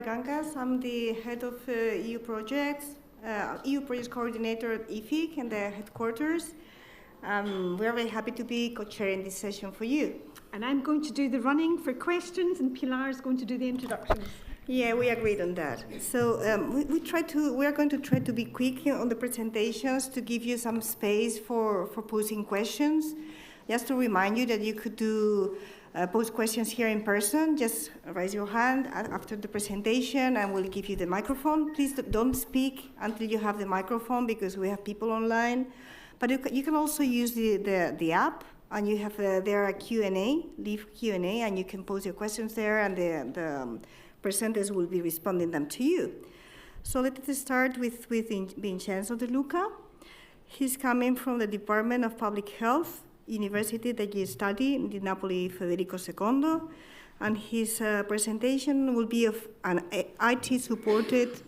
Gangas. I'm the head of EU projects, EU projects coordinator at EFIC and the headquarters. We're very happy to be co-chairing this session for you. And I'm going to do the running for questions, and Pilar is going to do the introductions. Yeah, we agreed on that. So we are going to try to be quick on the presentations to give you some space for posing questions. Just to remind you that you could pose questions here in person. Just raise your hand after the presentation and we'll give you the microphone. Please don't speak until you have the microphone because we have people online. But you can also use the app, and you have there a Q&A, leave Q&A, and you can pose your questions there, and the presenters will be responding them to you. So let us start with Vincenzo De Luca. He's coming from the Department of Public Health, Università, degli Studi, in the Napoli Federico II, and his presentation will be of an IT-supported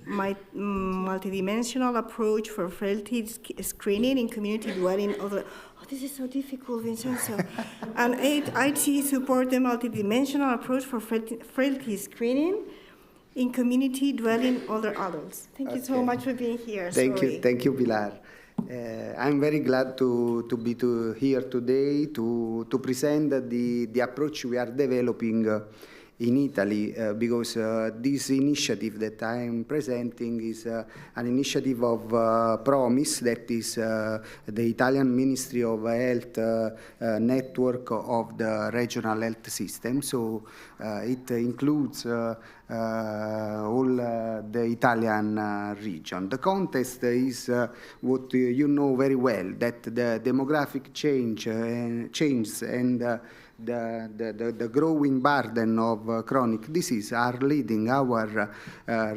multidimensional approach for frailty screening in community dwelling. This is so difficult, Vincenzo. An IT-supported multidimensional approach for frailty screening in community dwelling older adults. Thank you so much for being here. Thank you, Pilar. I'm very glad to be here today to present the approach we are developing in Italy because this initiative that I am presenting is an initiative of Promise, that is the Italian Ministry of Health network of the regional health system. So it includes all the Italian region. The context is what you know very well, that the demographic change and the growing burden of chronic disease are leading our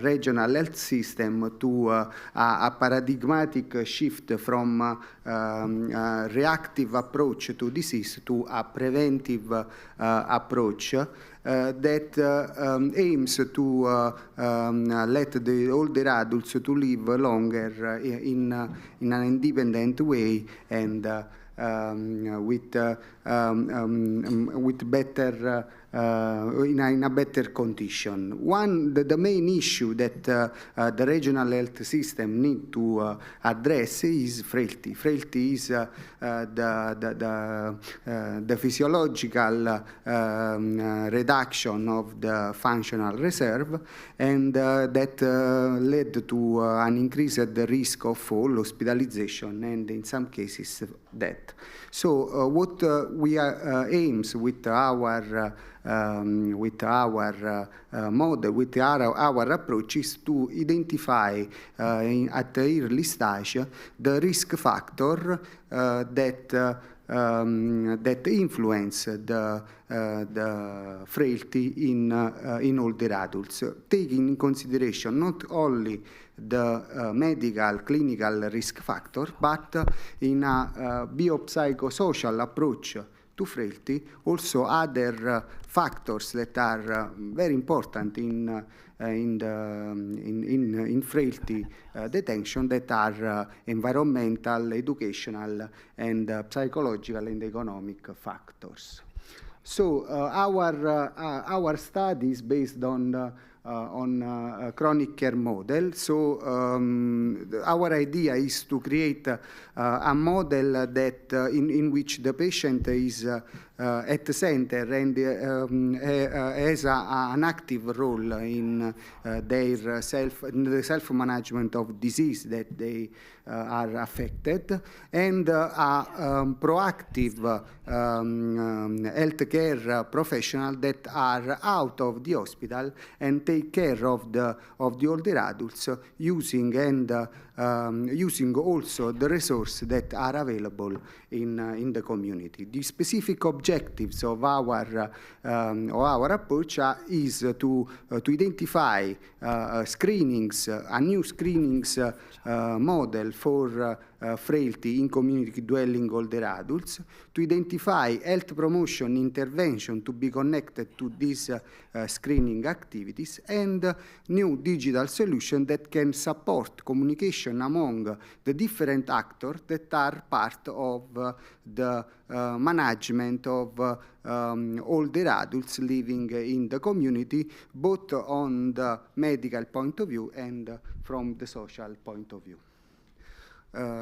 regional health system to a paradigmatic shift from reactive approach to disease to a preventive approach that aims to let the older adults to live longer in an independent way and with better in a better condition. The main issue that the regional health system need to address is frailty. Frailty is the physiological reduction of the functional reserve, and that led to an increased risk of fall, hospitalization, and in some cases death. So what we aims with our model, with our approach, is to identify at the early stage the risk factor that influence the frailty in older adults, taking in consideration not only the medical, clinical risk factor, but in a biopsychosocial approach to frailty, also other factors that are very important in frailty detection, that are environmental, educational, and psychological and economic factors. So our study is based on a chronic care model. So our idea is to create a model that in which the patient is at the center and has an active role in the self-management of disease that they are affected, and a proactive healthcare professional that are out of the hospital and take care of the older adults, using also the resources that are available in the community. The specific objectives of our approach is to identify screenings, a new screenings model for frailty in community dwelling older adults, to identify health promotion intervention to be connected to these screening activities, and new digital solutions that can support communication among the different actors that are part of the management of older adults living in the community, both on the medical point of view and from the social point of view.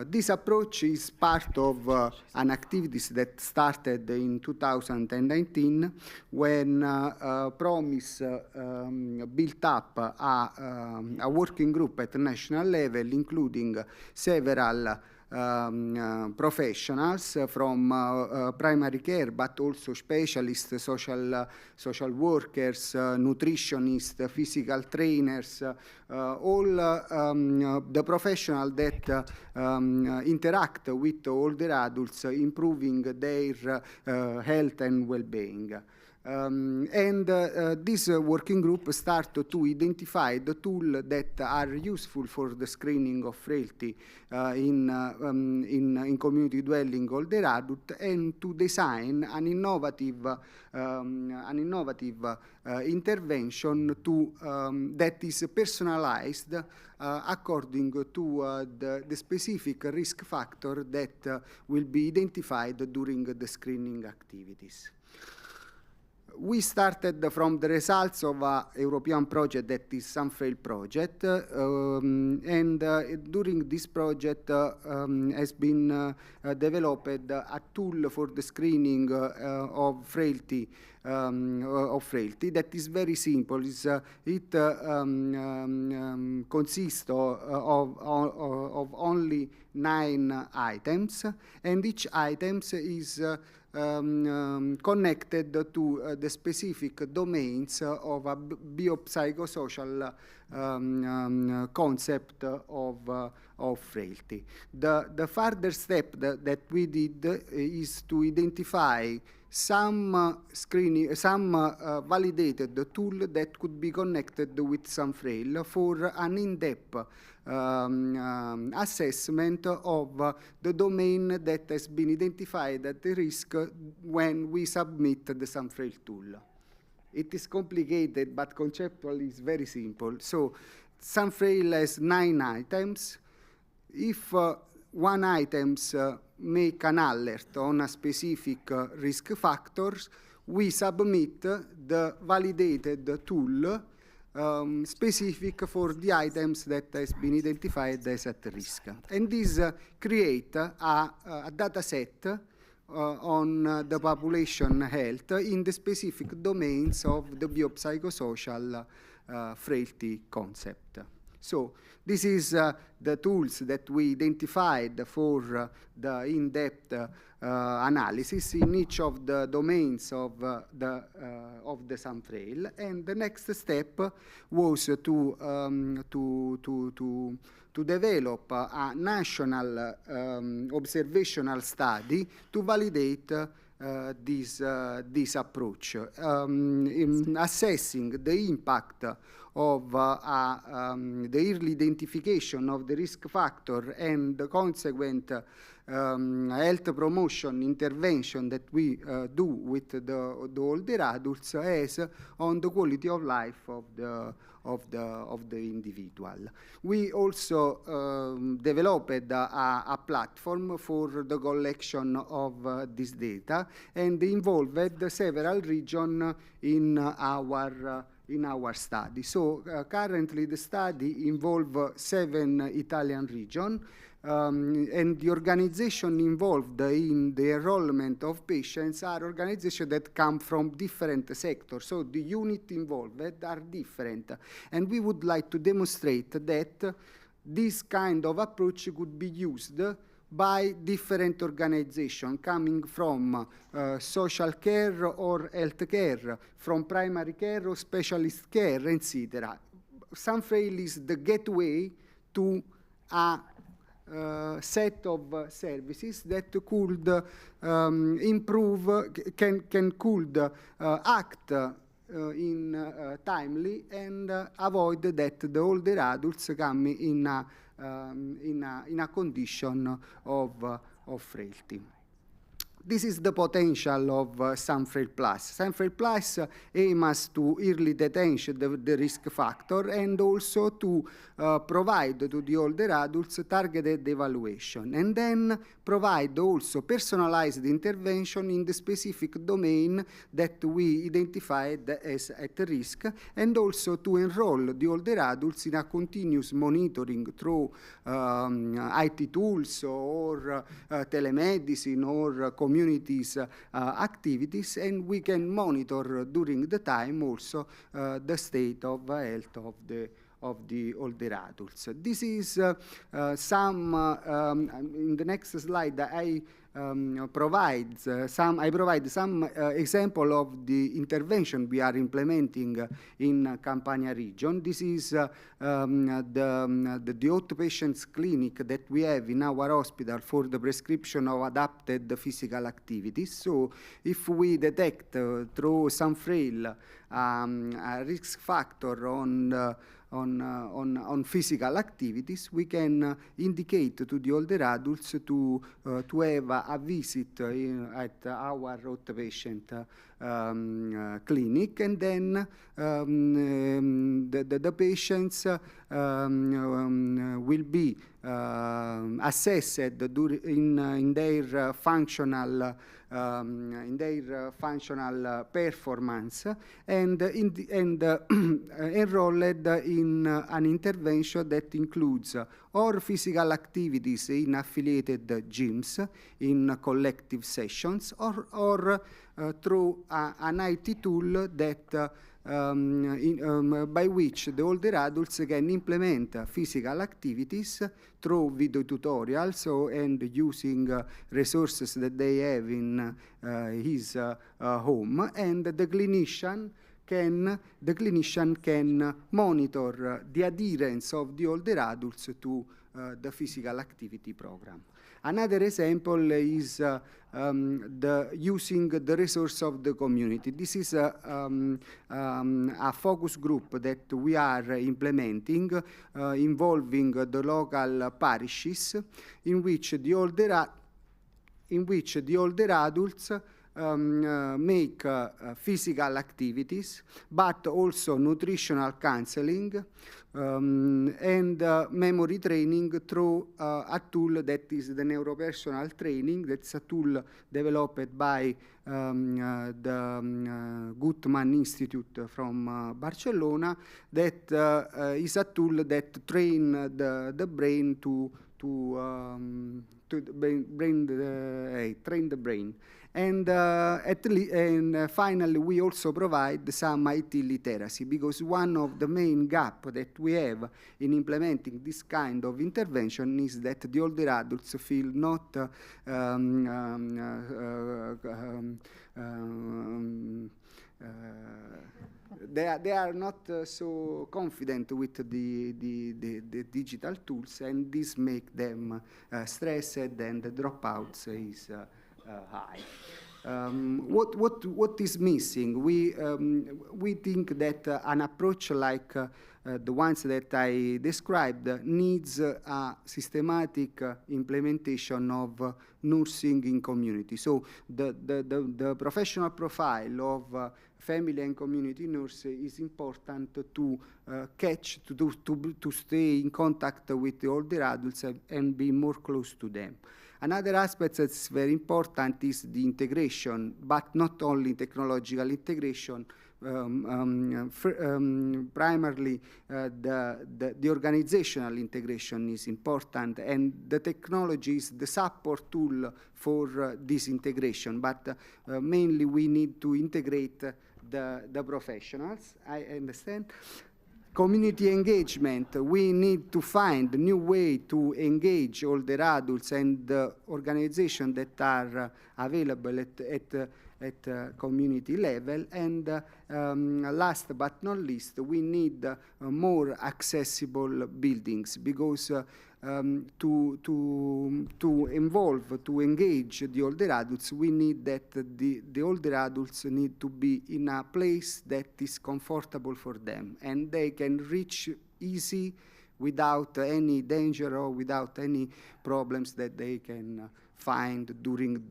This approach is part of an activities that started in 2019 when Promise built up a working group at national level, including several professionals from primary care, but also specialists, social workers, nutritionists, physical trainers, all the professionals that interact with older adults, improving their health and well-being. This working group started to identify the tools that are useful for the screening of frailty in community dwelling older adult, and to design an innovative intervention that is personalized according to the specific risk factor that will be identified during the screening activities. We started from the results of a European project that is some Frail project, and during this project has been developed a tool for the screening of frailty that is very simple. It consists of only 9 items, and each item is connected to the specific domains of a biopsychosocial concept of frailty. The further step that we did is to identify some validated tool that could be connected with some Frail for an in-depth assessment of the domain that has been identified at the risk when we submit the some Frail tool. It is complicated, but conceptually it's very simple. So some Frail has 9 items. If one item make an alert on a specific risk factors, we submit the validated tool specific for the items that has been identified as at risk. And this create a data set on the population health in the specific domains of the biopsychosocial frailty concept. So this is the tools that we identified for the in-depth analysis in each of the domains of the some Frail. And the next step was to develop a national observational study to validate this approach, in assessing the impact of the early identification of the risk factor and the consequent health promotion intervention that we do with the older adults as on the quality of life of the individual. We also developed a platform for the collection of this data and involved several regions in our study. So currently the study involves 7 Italian regions, and the organization involved in the enrollment of patients are organizations that come from different sectors. So the units involved are different. And we would like to demonstrate that this kind of approach could be used by different organizations coming from social care or health care, from primary care or specialist care, etc. Some Frail is the gateway to a set of services that could improve, could act in timely and avoid that the older adults come in a in a condition of frailty. This is the potential of some Frail Plus. Some Frail Plus aims to early detention the risk factor and also to provide to the older adults targeted evaluation, and then provide also personalized intervention in the specific domain that we identified as at risk, and also to enroll the older adults in a continuous monitoring through IT tools or telemedicine or communities activities, and we can monitor during the time also the state of health of the older adults. This is some, in the next slide, I provide some example of the intervention we are implementing in Campania region. This is the outpatients clinic that we have in our hospital for the prescription of adapted physical activities. So if we detect through some Frail a risk factor on physical activities, we can indicate to the older adults to have a visit at our outpatient clinic, and then the patients will be assessed in their functional performance, and enrolled in an intervention that includes or physical activities in affiliated gyms, in collective sessions, or through an IT tool that by which the older adults can implement physical activities through video tutorials and using resources that they have in his home, and the clinician can monitor the adherence of the older adults to the physical activity program. Another example is using the resource of the community. This is a focus group that we are implementing involving the local parishes, in which the older adults make physical activities, but also nutritional counseling and memory training through a tool that is the neuropersonal training. That's a tool developed by the Guttmann Institute from Barcelona. That is a tool that trains the brain train the brain. And finally, we also provide some IT literacy, because one of the main gaps that we have in implementing this kind of intervention is that the older adults feel not they are not so confident with the digital tools, and this make them stressed, and the dropouts is high. What is missing? We think that an approach like the ones that I described needs a systematic implementation of nursing in community. So the professional profile of family and community nurse is important to catch, to stay in contact with the older adults and be more close to them. Another aspect that's very important is the integration, but not only technological integration. Primarily, the organizational integration is important, and the technology is the support tool for this integration. But mainly, we need to integrate the professionals. I understand. Community engagement, we need to find a new way to engage older adults and the organizations that are available at community level. And last but not least, we need more accessible buildings, because to involve, to engage the older adults, we need that the older adults need to be in a place that is comfortable for them, and they can reach easy without any danger or without any problems that they can find during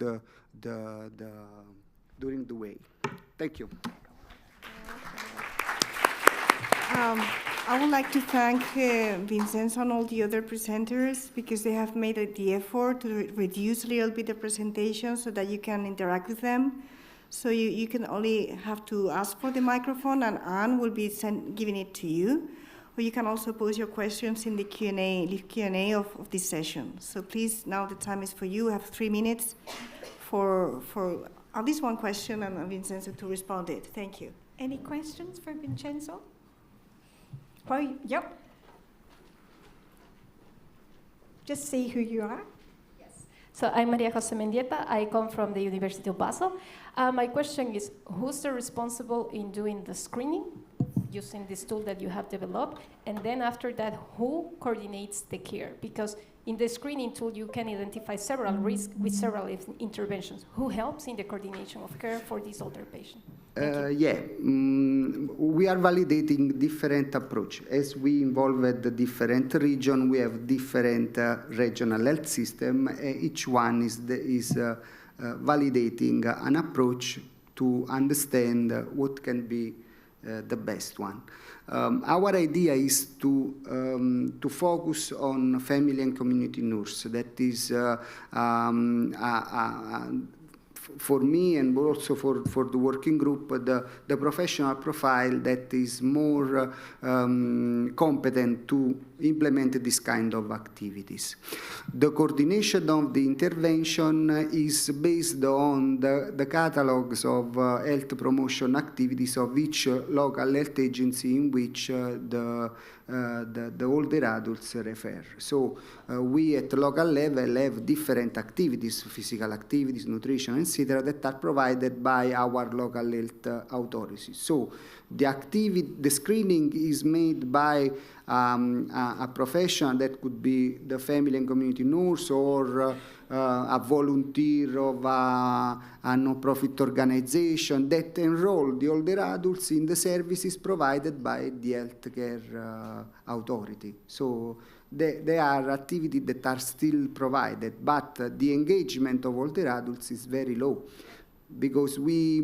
the way. Thank you. I would like to thank Vincenzo and all the other presenters because they have made the effort to reduce a little bit the presentation so that you can interact with them. So you can only have to ask for the microphone and Anne will be giving it to you. Or you can also pose your questions in the Q&A of this session. So please, now the time is for you. You have 3 minutes for at least one question and Vincenzo to respond it. Thank you. Any questions for Vincenzo? Yep. Just say who you are. Yes. So I'm Maria Jose Mendieta. I come from the University of Basel. My question is, who's the responsible in doing the screening using this tool that you have developed? And then after that, who coordinates the care? Because in the screening tool, you can identify several risks with several interventions. Who helps in the coordination of care for this older patient? We are validating different approach. As we involved the different region, we have different regional health system. Each one is validating an approach to understand what can be the best one. Our idea is to focus on family and community nurse. That is for me and also for the working group, the professional profile that is more competent to implement this kind of activities. The coordination of the intervention is based on the catalogs of health promotion activities of each local health agency in which the older adults refer. So we at local level have different activities, physical activities, nutrition, etc., that are provided by our local health authorities. So the screening is made by a professional that could be the family and community nurse or a volunteer of a non-profit organization that enroll the older adults in the services provided by the healthcare authority. So they are activities that are still provided, but the engagement of older adults is very low because we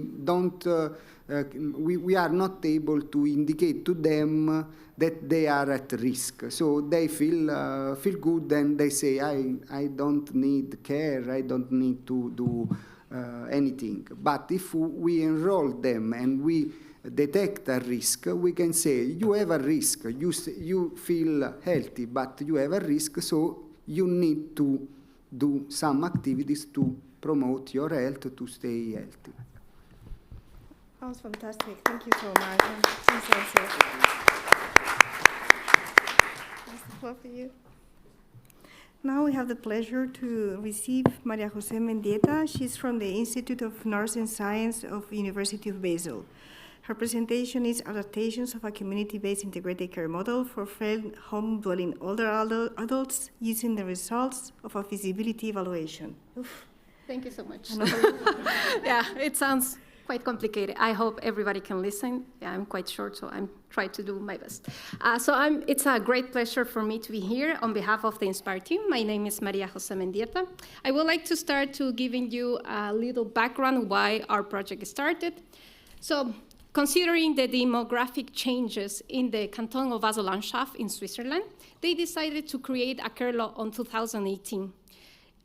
are not able to indicate to them that they are at risk. So they feel good and they say, I don't need care, I don't need to do anything. But if we enroll them and we detect a risk, we can say, you have a risk, you feel healthy, but you have a risk, so you need to do some activities to promote your health, to stay healthy. That was fantastic. Thank you so much. That's the floor for you. Now we have the pleasure to receive Maria Jose Mendieta. She's from the Institute of Nursing Science of University of Basel. Her presentation is Adaptations of a Community-Based Integrated Care Model for Frail Home-Dwelling Older Adults using the results of a feasibility evaluation. Oof. Thank you so much. Yeah, it sounds quite complicated. I hope everybody can listen. Yeah, I'm quite short, so I'm trying to do my best. It's a great pleasure for me to be here on behalf of the Impaired team. My name is Maria Jose Mendieta. I would like to start to giving you a little background why our project started. So, considering the demographic changes in the canton of Basel-Landschaft in Switzerland, they decided to create a care law in 2018.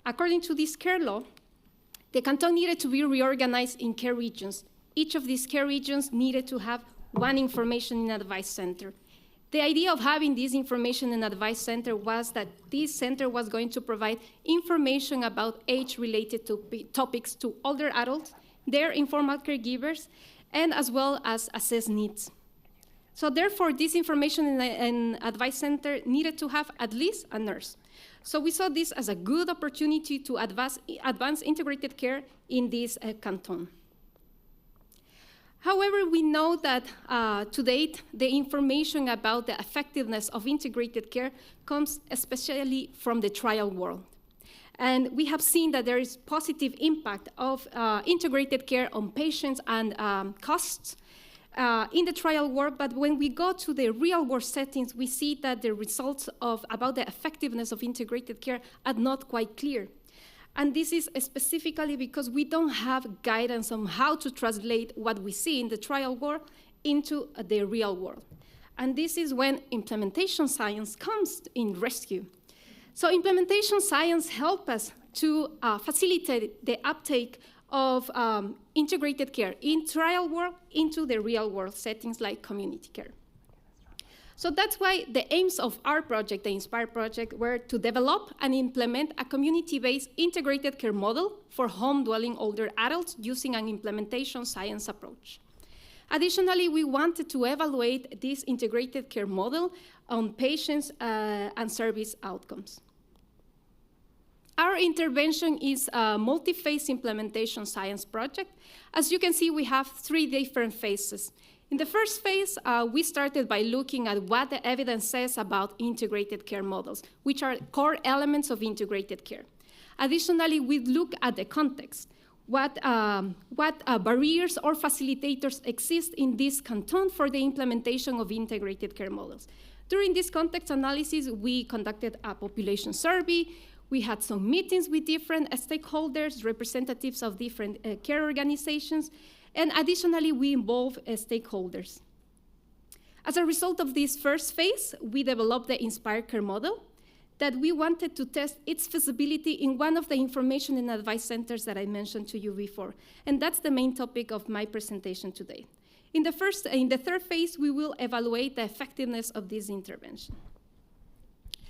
According to this care law, the canton needed to be reorganized in care regions. Each of these care regions needed to have one information and advice center. The idea of having this information and advice center was that this center was going to provide information about age-related topics to older adults, their informal caregivers, and as well as assess needs. So therefore, this information and advice center needed to have at least a nurse. So we saw this as a good opportunity to advance integrated care in this canton. However, we know that to date, the information about the effectiveness of integrated care comes especially from the trial world. And we have seen that there is positive impact of integrated care on patients and costs, in the trial work, but when we go to the real world settings, we see that the results about the effectiveness of integrated care are not quite clear. And this is specifically because we don't have guidance on how to translate what we see in the trial world into the real world. And this is when implementation science comes in rescue. So implementation science helps us to facilitate the uptake of integrated care in trial world into the real world settings like community care. So that's why the aims of our project, the Inspired project, were to develop and implement a community-based integrated care model for home-dwelling older adults using an implementation science approach. Additionally, we wanted to evaluate this integrated care model on patients and service outcomes. Our intervention is a multi-phase implementation science project. As you can see, we have 3 different phases. In the first phase, we started by looking at what the evidence says about integrated care models, which are core elements of integrated care. Additionally, we look at the context. What barriers or facilitators exist in this canton for the implementation of integrated care models. During this context analysis, we conducted a population survey. We had some meetings with different stakeholders, representatives of different care organizations, and additionally, we involved stakeholders. As a result of this first phase, we developed the Inspired Care model that we wanted to test its feasibility in one of the information and advice centers that I mentioned to you before. And that's the main topic of my presentation today. In the third phase, we will evaluate the effectiveness of this intervention.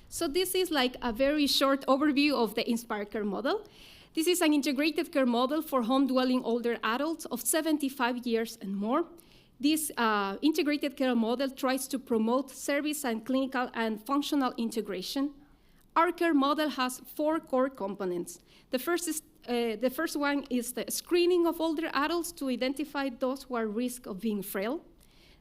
So this is like a very short overview of the Inspired Care model. This is an integrated care model for home-dwelling older adults of 75 years and more. This integrated care model tries to promote service and clinical and functional integration. Our care model has 4 core components. The first one is the screening of older adults to identify those who are at risk of being frail.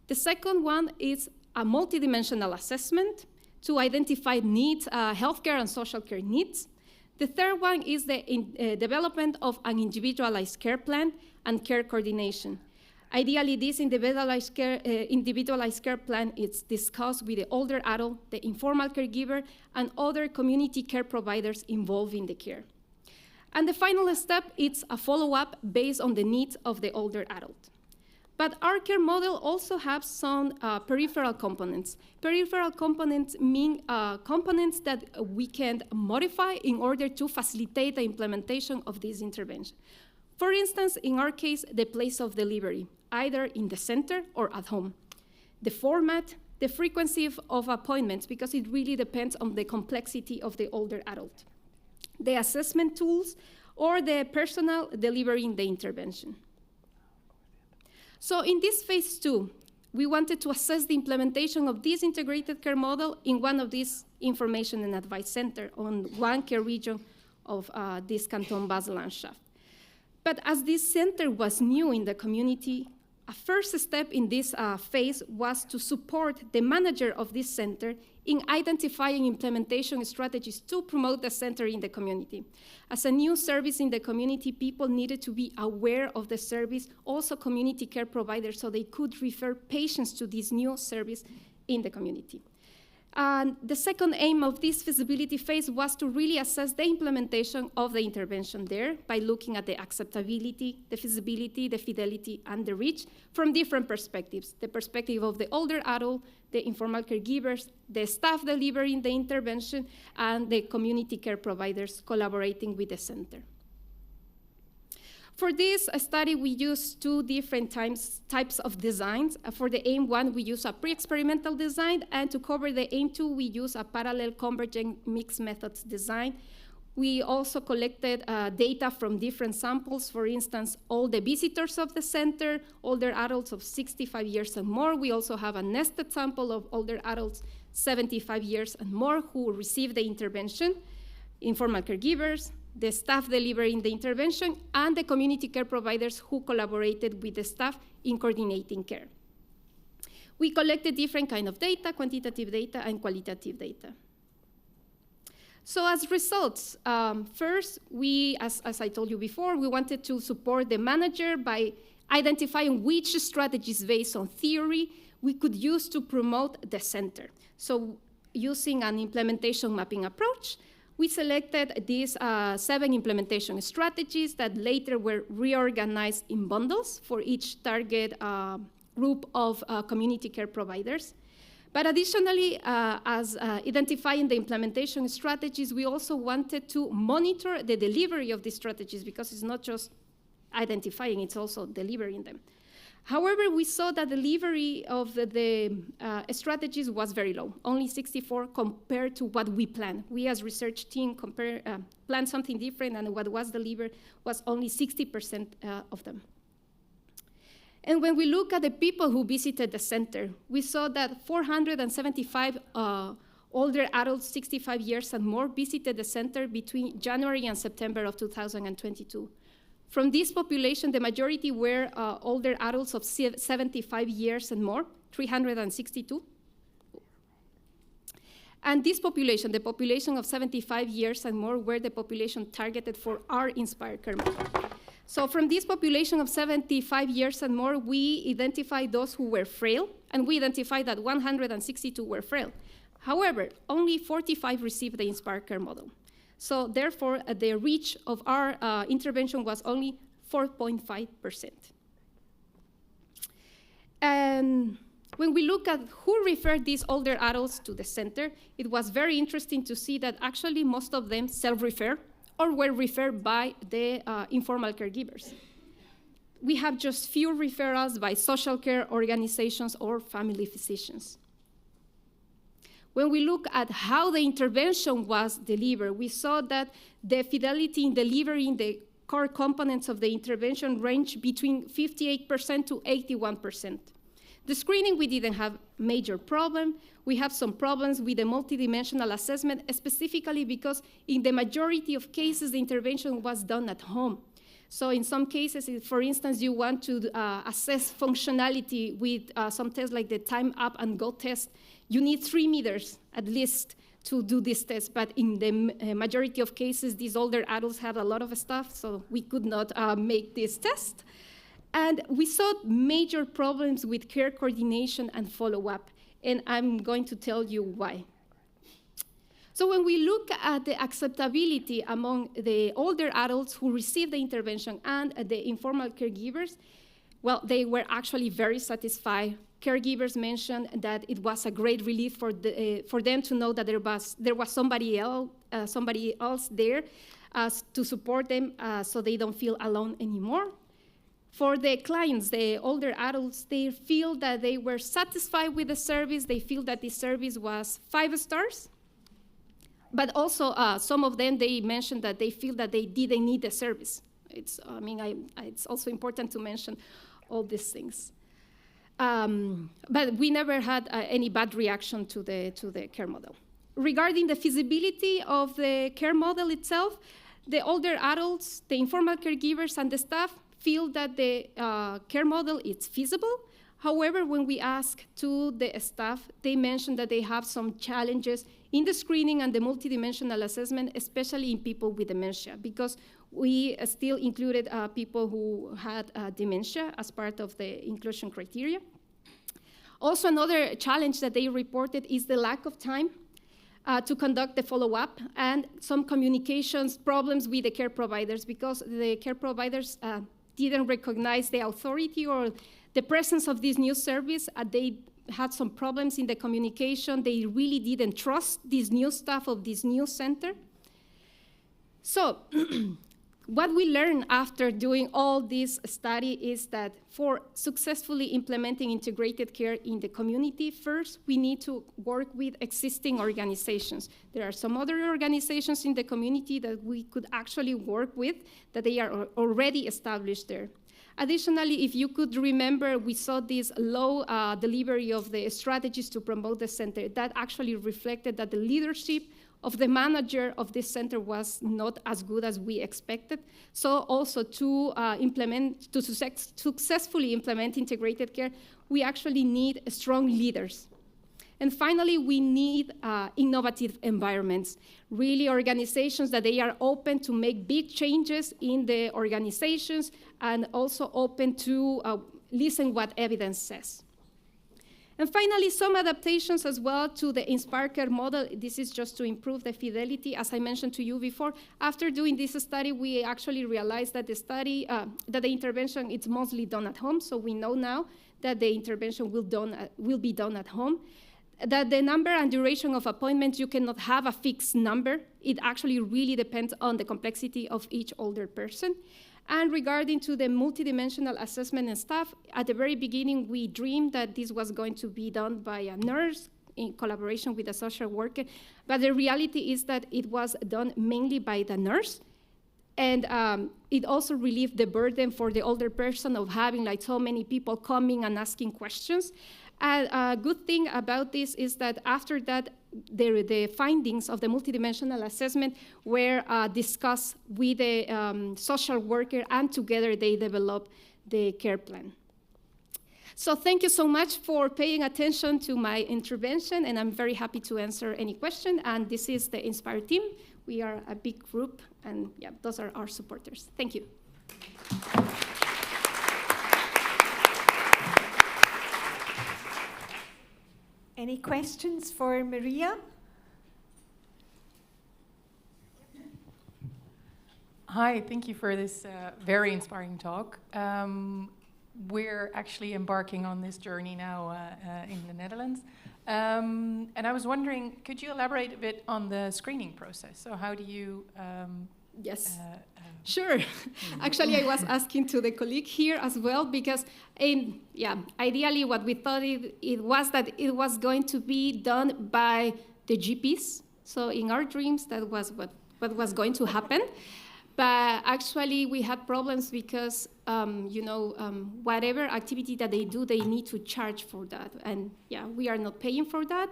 The second one is a multidimensional assessment to identify needs, healthcare and social care needs. The third one is the development of an individualized care plan and care coordination. Ideally, this individualized care plan is discussed with the older adult, the informal caregiver, and other community care providers involved in the care. And the final step is a follow-up based on the needs of the older adult. But our care model also has some peripheral components. Peripheral components mean components that we can modify in order to facilitate the implementation of this intervention. For instance, in our case, the place of delivery, either in the center or at home. The format, the frequency of appointments, because it really depends on the complexity of the older adult. The assessment tools, or the personnel delivering the intervention. So in this phase 2, we wanted to assess the implementation of this integrated care model in one of these information and advice centers on one care region of this canton, Basel and Shaft. But as this center was new in the community, a first step in this phase was to support the manager of this center in identifying implementation strategies to promote the center in the community. As a new service in the community, people needed to be aware of the service, also community care providers, so they could refer patients to this new service in the community. And the second aim of this feasibility phase was to really assess the implementation of the intervention there by looking at the acceptability, the feasibility, the fidelity, and the reach from different perspectives. The perspective of the older adult, the informal caregivers, the staff delivering the intervention, and the community care providers collaborating with the center. For this study, we used 2 different types of designs. For the aim 1, we use a pre-experimental design, and to cover the aim 2, we use a parallel convergent mixed methods design. We also collected data from different samples, for instance, all the visitors of the center, older adults of 65 years and more. We also have a nested sample of older adults 75 years and more who received the intervention, informal caregivers, the staff delivering the intervention, and the community care providers who collaborated with the staff in coordinating care. We collected different kinds of data, quantitative data and qualitative data. So as results, first, as I told you before, we wanted to support the manager by identifying which strategies based on theory we could use to promote the center. So using an implementation mapping approach, we selected these 7 implementation strategies that later were reorganized in bundles for each target group of community care providers. But additionally, as identifying the implementation strategies, we also wanted to monitor the delivery of these strategies, because it's not just identifying, it's also delivering them. However, we saw that delivery of the strategies was very low, only 64 compared to what we planned. We as research team planned something different, and what was delivered was only 60% of them. And when we look at the people who visited the center, we saw that 475 older adults, 65 years and more, visited the center between January and September of 2022. From this population, the majority were older adults of 75 years and more, 362. And this population, the population of 75 years and more, were the population targeted for our Inspired Care model. So from this population of 75 years and more, we identified those who were frail, and we identified that 162 were frail. However, only 45 received the Inspired Care model. So therefore, the reach of our intervention was only 4.5%. And when we look at who referred these older adults to the center, it was very interesting to see that actually most of them self-refer or were referred by the informal caregivers. We have just few referrals by social care organizations or family physicians. When we look at how the intervention was delivered, we saw that the fidelity in delivering the core components of the intervention ranged between 58% to 81%. The screening, we didn't have major problem. We have some problems with the multidimensional assessment, specifically because in the majority of cases, the intervention was done at home. So in some cases, for instance, you want to assess functionality with some tests like the time up and go test. You need 3 meters at least to do this test, but in the majority of cases, these older adults have a lot of stuff, so we could not make this test. And we saw major problems with care coordination and follow-up, and I'm going to tell you why. So when we look at the acceptability among the older adults who received the intervention and the informal caregivers, well, they were actually very satisfied. Caregivers mentioned that it was a great relief for them to know that there was somebody else there to support them, so they don't feel alone anymore. For the clients, the older adults, they feel that they were satisfied with the service. They feel that the service was 5 stars. But also, some of them, they mentioned that they feel that they didn't need the service. It's also important to mention all these things. But we never had any bad reaction to the care model. Regarding the feasibility of the care model itself, the older adults, the informal caregivers, and the staff feel that the care model is feasible. However, when we ask to the staff, they mention that they have some challenges in the screening and the multidimensional assessment, especially in people with dementia, because we still included people who had dementia as part of the inclusion criteria. Also, another challenge that they reported is the lack of time to conduct the follow-up and some communications problems with the care providers, because the care providers didn't recognize the authority or the presence of this new service. They had some problems in the communication. They really didn't trust this new staff of this new center. So what we learned after doing all this study is that for successfully implementing integrated care in the community, first, we need to work with existing organizations. There are some other organizations in the community that we could actually work with, that they are already established there. Additionally, if you could remember, we saw this low delivery of the strategies to promote the center. That actually reflected that the leadership of the manager of this center was not as good as we expected. So also to successfully implement integrated care, we actually need strong leaders. And finally, we need innovative environments, really organizations that they are open to make big changes in the organizations and also open to listen what evidence says. And finally, some adaptations as well to the Inspired Care model. This is just to improve the fidelity, as I mentioned to you before. After doing this study, we actually realized that that the intervention is mostly done at home. So we know now that the intervention will be done at home. That the number and duration of appointments, you cannot have a fixed number. It actually really depends on the complexity of each older person. And regarding to the multidimensional assessment and staff, at the very beginning, we dreamed that this was going to be done by a nurse in collaboration with a social worker. But the reality is that it was done mainly by the nurse. And it also relieved the burden for the older person of having like so many people coming and asking questions. And a good thing about this is that after that, the findings of the multidimensional assessment were discussed with the social worker, and together they developed the care plan. So thank you so much for paying attention to my intervention, and I'm very happy to answer any question. And this is the Inspired team. We are a big group, and yeah, those are our supporters. Thank you. Any questions for Maria? Hi, thank you for this very inspiring talk. We're actually embarking on this journey now in the Netherlands. And I was wondering, could you elaborate a bit on the screening process? So how do you... Yes, sure. Actually, I was asking to the colleague here as well, because ideally what we thought it was that it was going to be done by the GPs. So in our dreams, that was what was going to happen. But actually, we had problems because, whatever activity that they do, they need to charge for that. And yeah, we are not paying for that.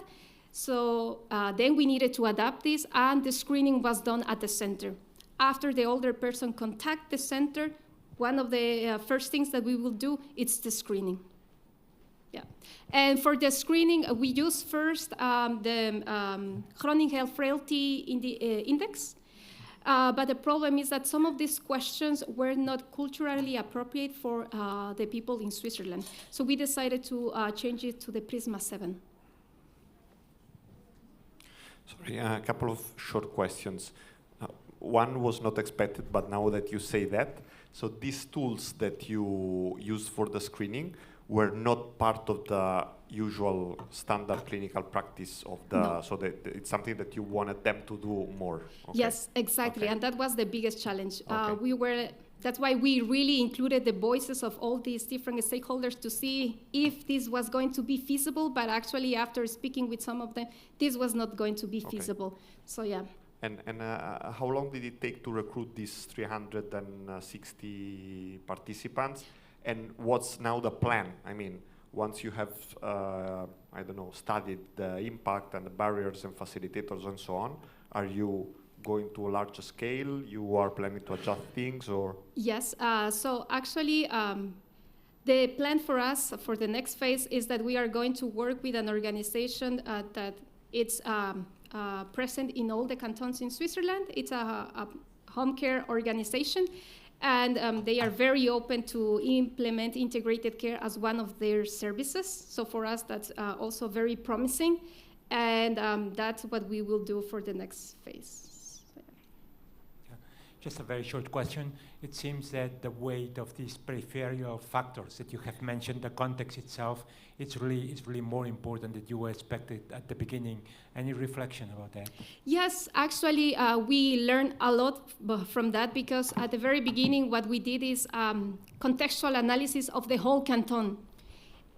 So then we needed to adapt this, and the screening was done at the center. After the older person contact the center, one of the first things that we will do is the screening. Yeah, and for the screening, we use first the chronic health frailty in the index. But the problem is that some of these questions were not culturally appropriate for the people in Switzerland. So we decided to change it to the Prisma 7. Sorry, a couple of short questions. One was not expected, but now that you say that, so these tools that you use for the screening were not part of the usual standard clinical practice of the, no. So that it's something that you wanted them to do more. Okay. Yes, exactly, and that was the biggest challenge. Okay. That's why we really included the voices of all these different stakeholders to see if this was going to be feasible, but actually after speaking with some of them, this was not going to be feasible. So yeah. And how long did it take to recruit these 360 participants? And what's now the plan? I mean, once you have, studied the impact and the barriers and facilitators and so on, are you going to a larger scale? You are planning to adjust things, or? Yes, so actually, the plan for us for the next phase is that we are going to work with an organization that it's present in all the cantons in Switzerland. It's a home care organization, and they are very open to implement integrated care as one of their services. So for us, that's also very promising, and that's what we will do for the next phase. Just a very short question. It seems that the weight of these peripheral factors that you have mentioned, the context itself, it's really more important than you expected at the beginning. Any reflection about that? Yes, actually, we learned a lot from that, because at the very beginning, what we did is contextual analysis of the whole canton.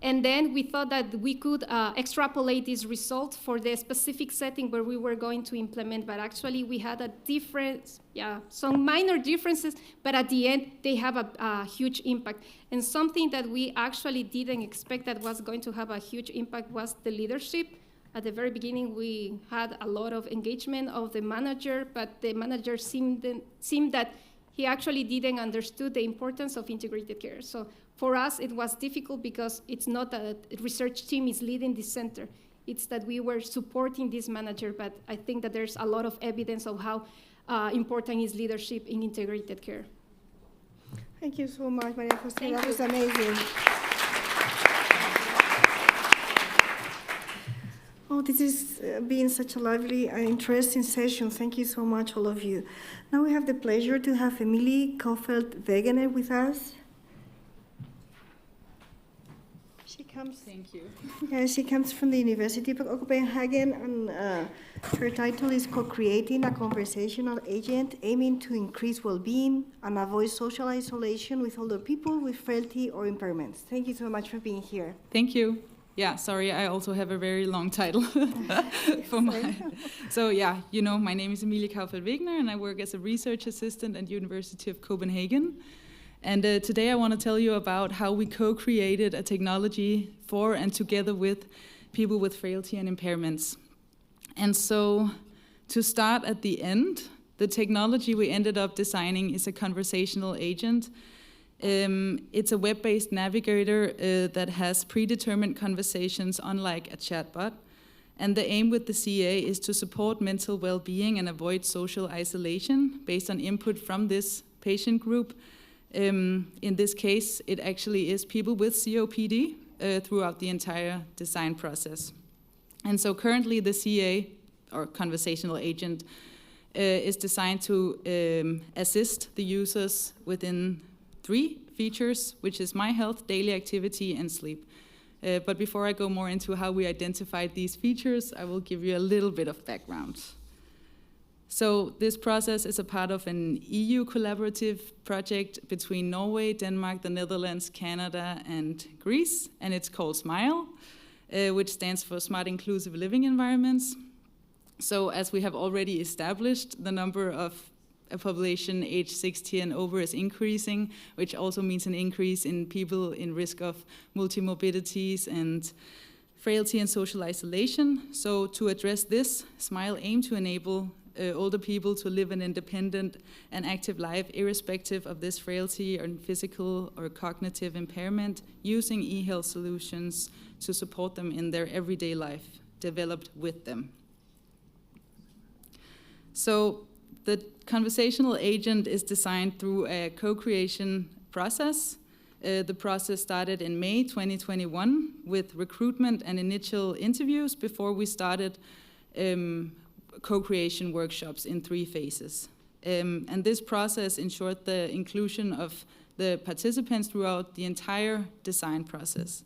And then we thought that we could extrapolate these results for the specific setting where we were going to implement, but actually we had a difference, some minor differences, but at the end they have a huge impact. And something that we actually didn't expect that was going to have a huge impact was the leadership. At the very beginning, we had a lot of engagement of the manager, but the manager seemed that he actually didn't understood the importance of integrated care. So for us, it was difficult because it's not a research team is leading the center. It's that we were supporting this manager, but I think that there's a lot of evidence of how important is leadership in integrated care. Thank you so much, Maria Jose. Thank That you. was amazing. Oh, this has been such a lively and interesting session. Thank you so much, all of you. Now we have the pleasure to have Emilie Kauffeldt Wegener with us. She comes. Thank you. Yeah, she comes from the University of Copenhagen, and her title is Co-creating a Conversational Agent Aiming to Increase Well-being and Avoid Social Isolation with Older People with Frailty or Impairments. Thank you so much for being here. Thank you. Yeah, sorry, I also have a very long title for my. So yeah, you know, my name is Emilie Kauffeldt Wegener, and I work as a research assistant at University of Copenhagen. And today I want to tell you about how we co-created a technology for and together with people with frailty and impairments. And so to start at the end, the technology we ended up designing is a conversational agent. It's a web-based navigator that has predetermined conversations, unlike a chatbot. And the aim with the CA is to support mental well-being and avoid social isolation based on input from this patient group. In this case, it actually is people with COPD throughout the entire design process. And so currently the CA, or conversational agent, is designed to assist the users within 3 features, which is my health, daily activity, and sleep. But before I go more into how we identified these features, I will give you a little bit of background. So this process is a part of an EU collaborative project between Norway, Denmark, the Netherlands, Canada, and Greece, and it's called SMILE, which stands for Smart Inclusive Living Environments. So as we have already established, the number of a population aged 60 and over is increasing, which also means an increase in people in risk of multimorbidities and frailty and social isolation. So to address this, SMILE aimed to enable older people to live an independent and active life irrespective of this frailty or physical or cognitive impairment, using e-health solutions to support them in their everyday life, developed with them. So the conversational agent is designed through a co-creation process. The process started in May 2021 with recruitment and initial interviews before we started co-creation workshops in 3 phases. And this process ensured the inclusion of the participants throughout the entire design process.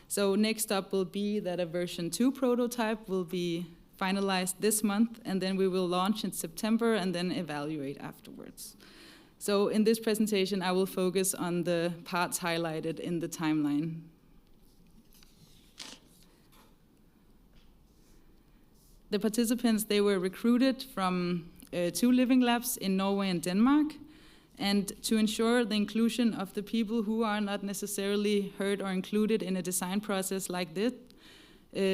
So next up will be that a version 2 prototype will be finalized this month, and then we will launch in September and then evaluate afterwards. So in this presentation, I will focus on the parts highlighted in the timeline. The participants, they were recruited from 2 living labs in Norway and Denmark. And to ensure the inclusion of the people who are not necessarily heard or included in a design process like this,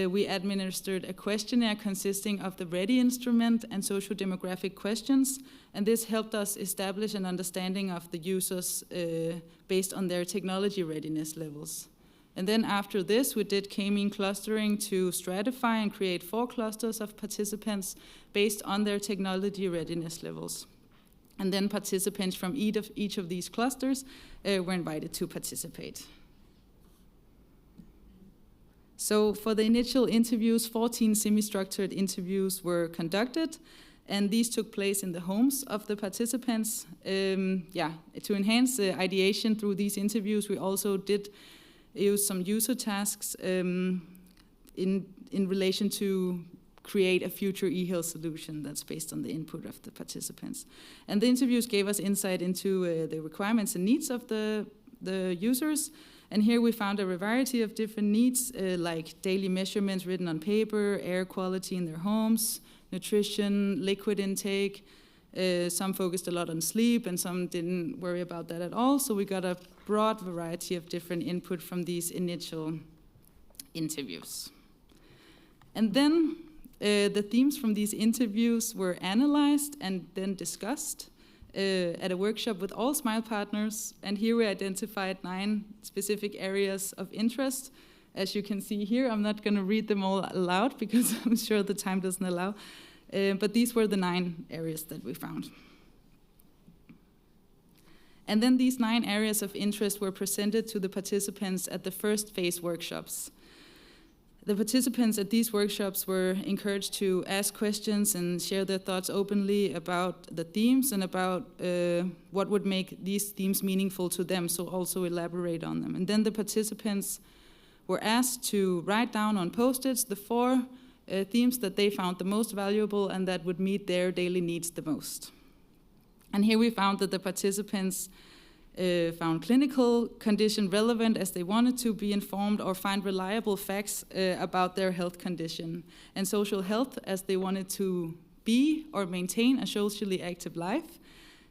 we administered a questionnaire consisting of the READY instrument and socio-demographic questions. And this helped us establish an understanding of the users based on their technology readiness levels. And then after this, we did k-mean clustering to stratify and create 4 clusters of participants based on their technology readiness levels. And then participants from each of these clusters were invited to participate. So for the initial interviews, 14 semi-structured interviews were conducted, and these took place in the homes of the participants. To enhance the ideation through these interviews, we also did use some user tasks in relation to create a future e-health solution that's based on the input of the participants. And the interviews gave us insight into the requirements and needs of the users. And here we found a variety of different needs, like daily measurements written on paper, air quality in their homes, nutrition, liquid intake. Some focused a lot on sleep, and some didn't worry about that at all. So we got a broad variety of different input from these initial interviews. And then the themes from these interviews were analyzed and then discussed at a workshop with all SMILE partners. And here we identified 9 specific areas of interest as you can see here. I'm not going to read them all aloud because I'm sure the time doesn't allow. But these were the 9 areas that we found. And then these 9 areas of interest were presented to the participants at the first phase workshops. The participants at these workshops were encouraged to ask questions and share their thoughts openly about the themes and about what would make these themes meaningful to them, so also elaborate on them. And then the participants were asked to write down on Post-its the 4 themes that they found the most valuable and that would meet their daily needs the most. And here we found that the participants found clinical condition relevant as they wanted to be informed or find reliable facts about their health condition, and social health as they wanted to be or maintain a socially active life,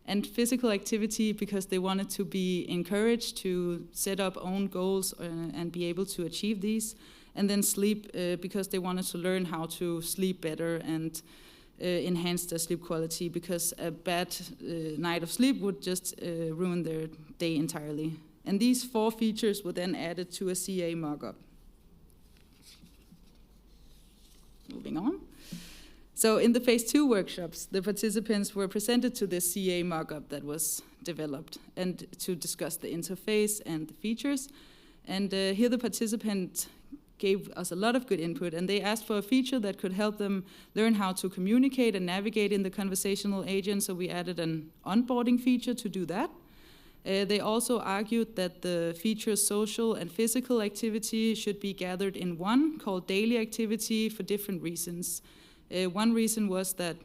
and physical activity because they wanted to be encouraged to set up own goals and be able to achieve these, and then sleep because they wanted to learn how to sleep better and enhance their sleep quality, because a bad night of sleep would just ruin their day entirely. And these 4 features were then added to a CA mock-up. Moving on. So in the phase 2 workshops, the participants were presented to this CA mock-up that was developed and to discuss the interface and the features. And here the participant gave us a lot of good input, and they asked for a feature that could help them learn how to communicate and navigate in the conversational agent, so we added an onboarding feature to do that. They also argued that the feature's social and physical activity should be gathered in one, called daily activity, for different reasons. One reason was that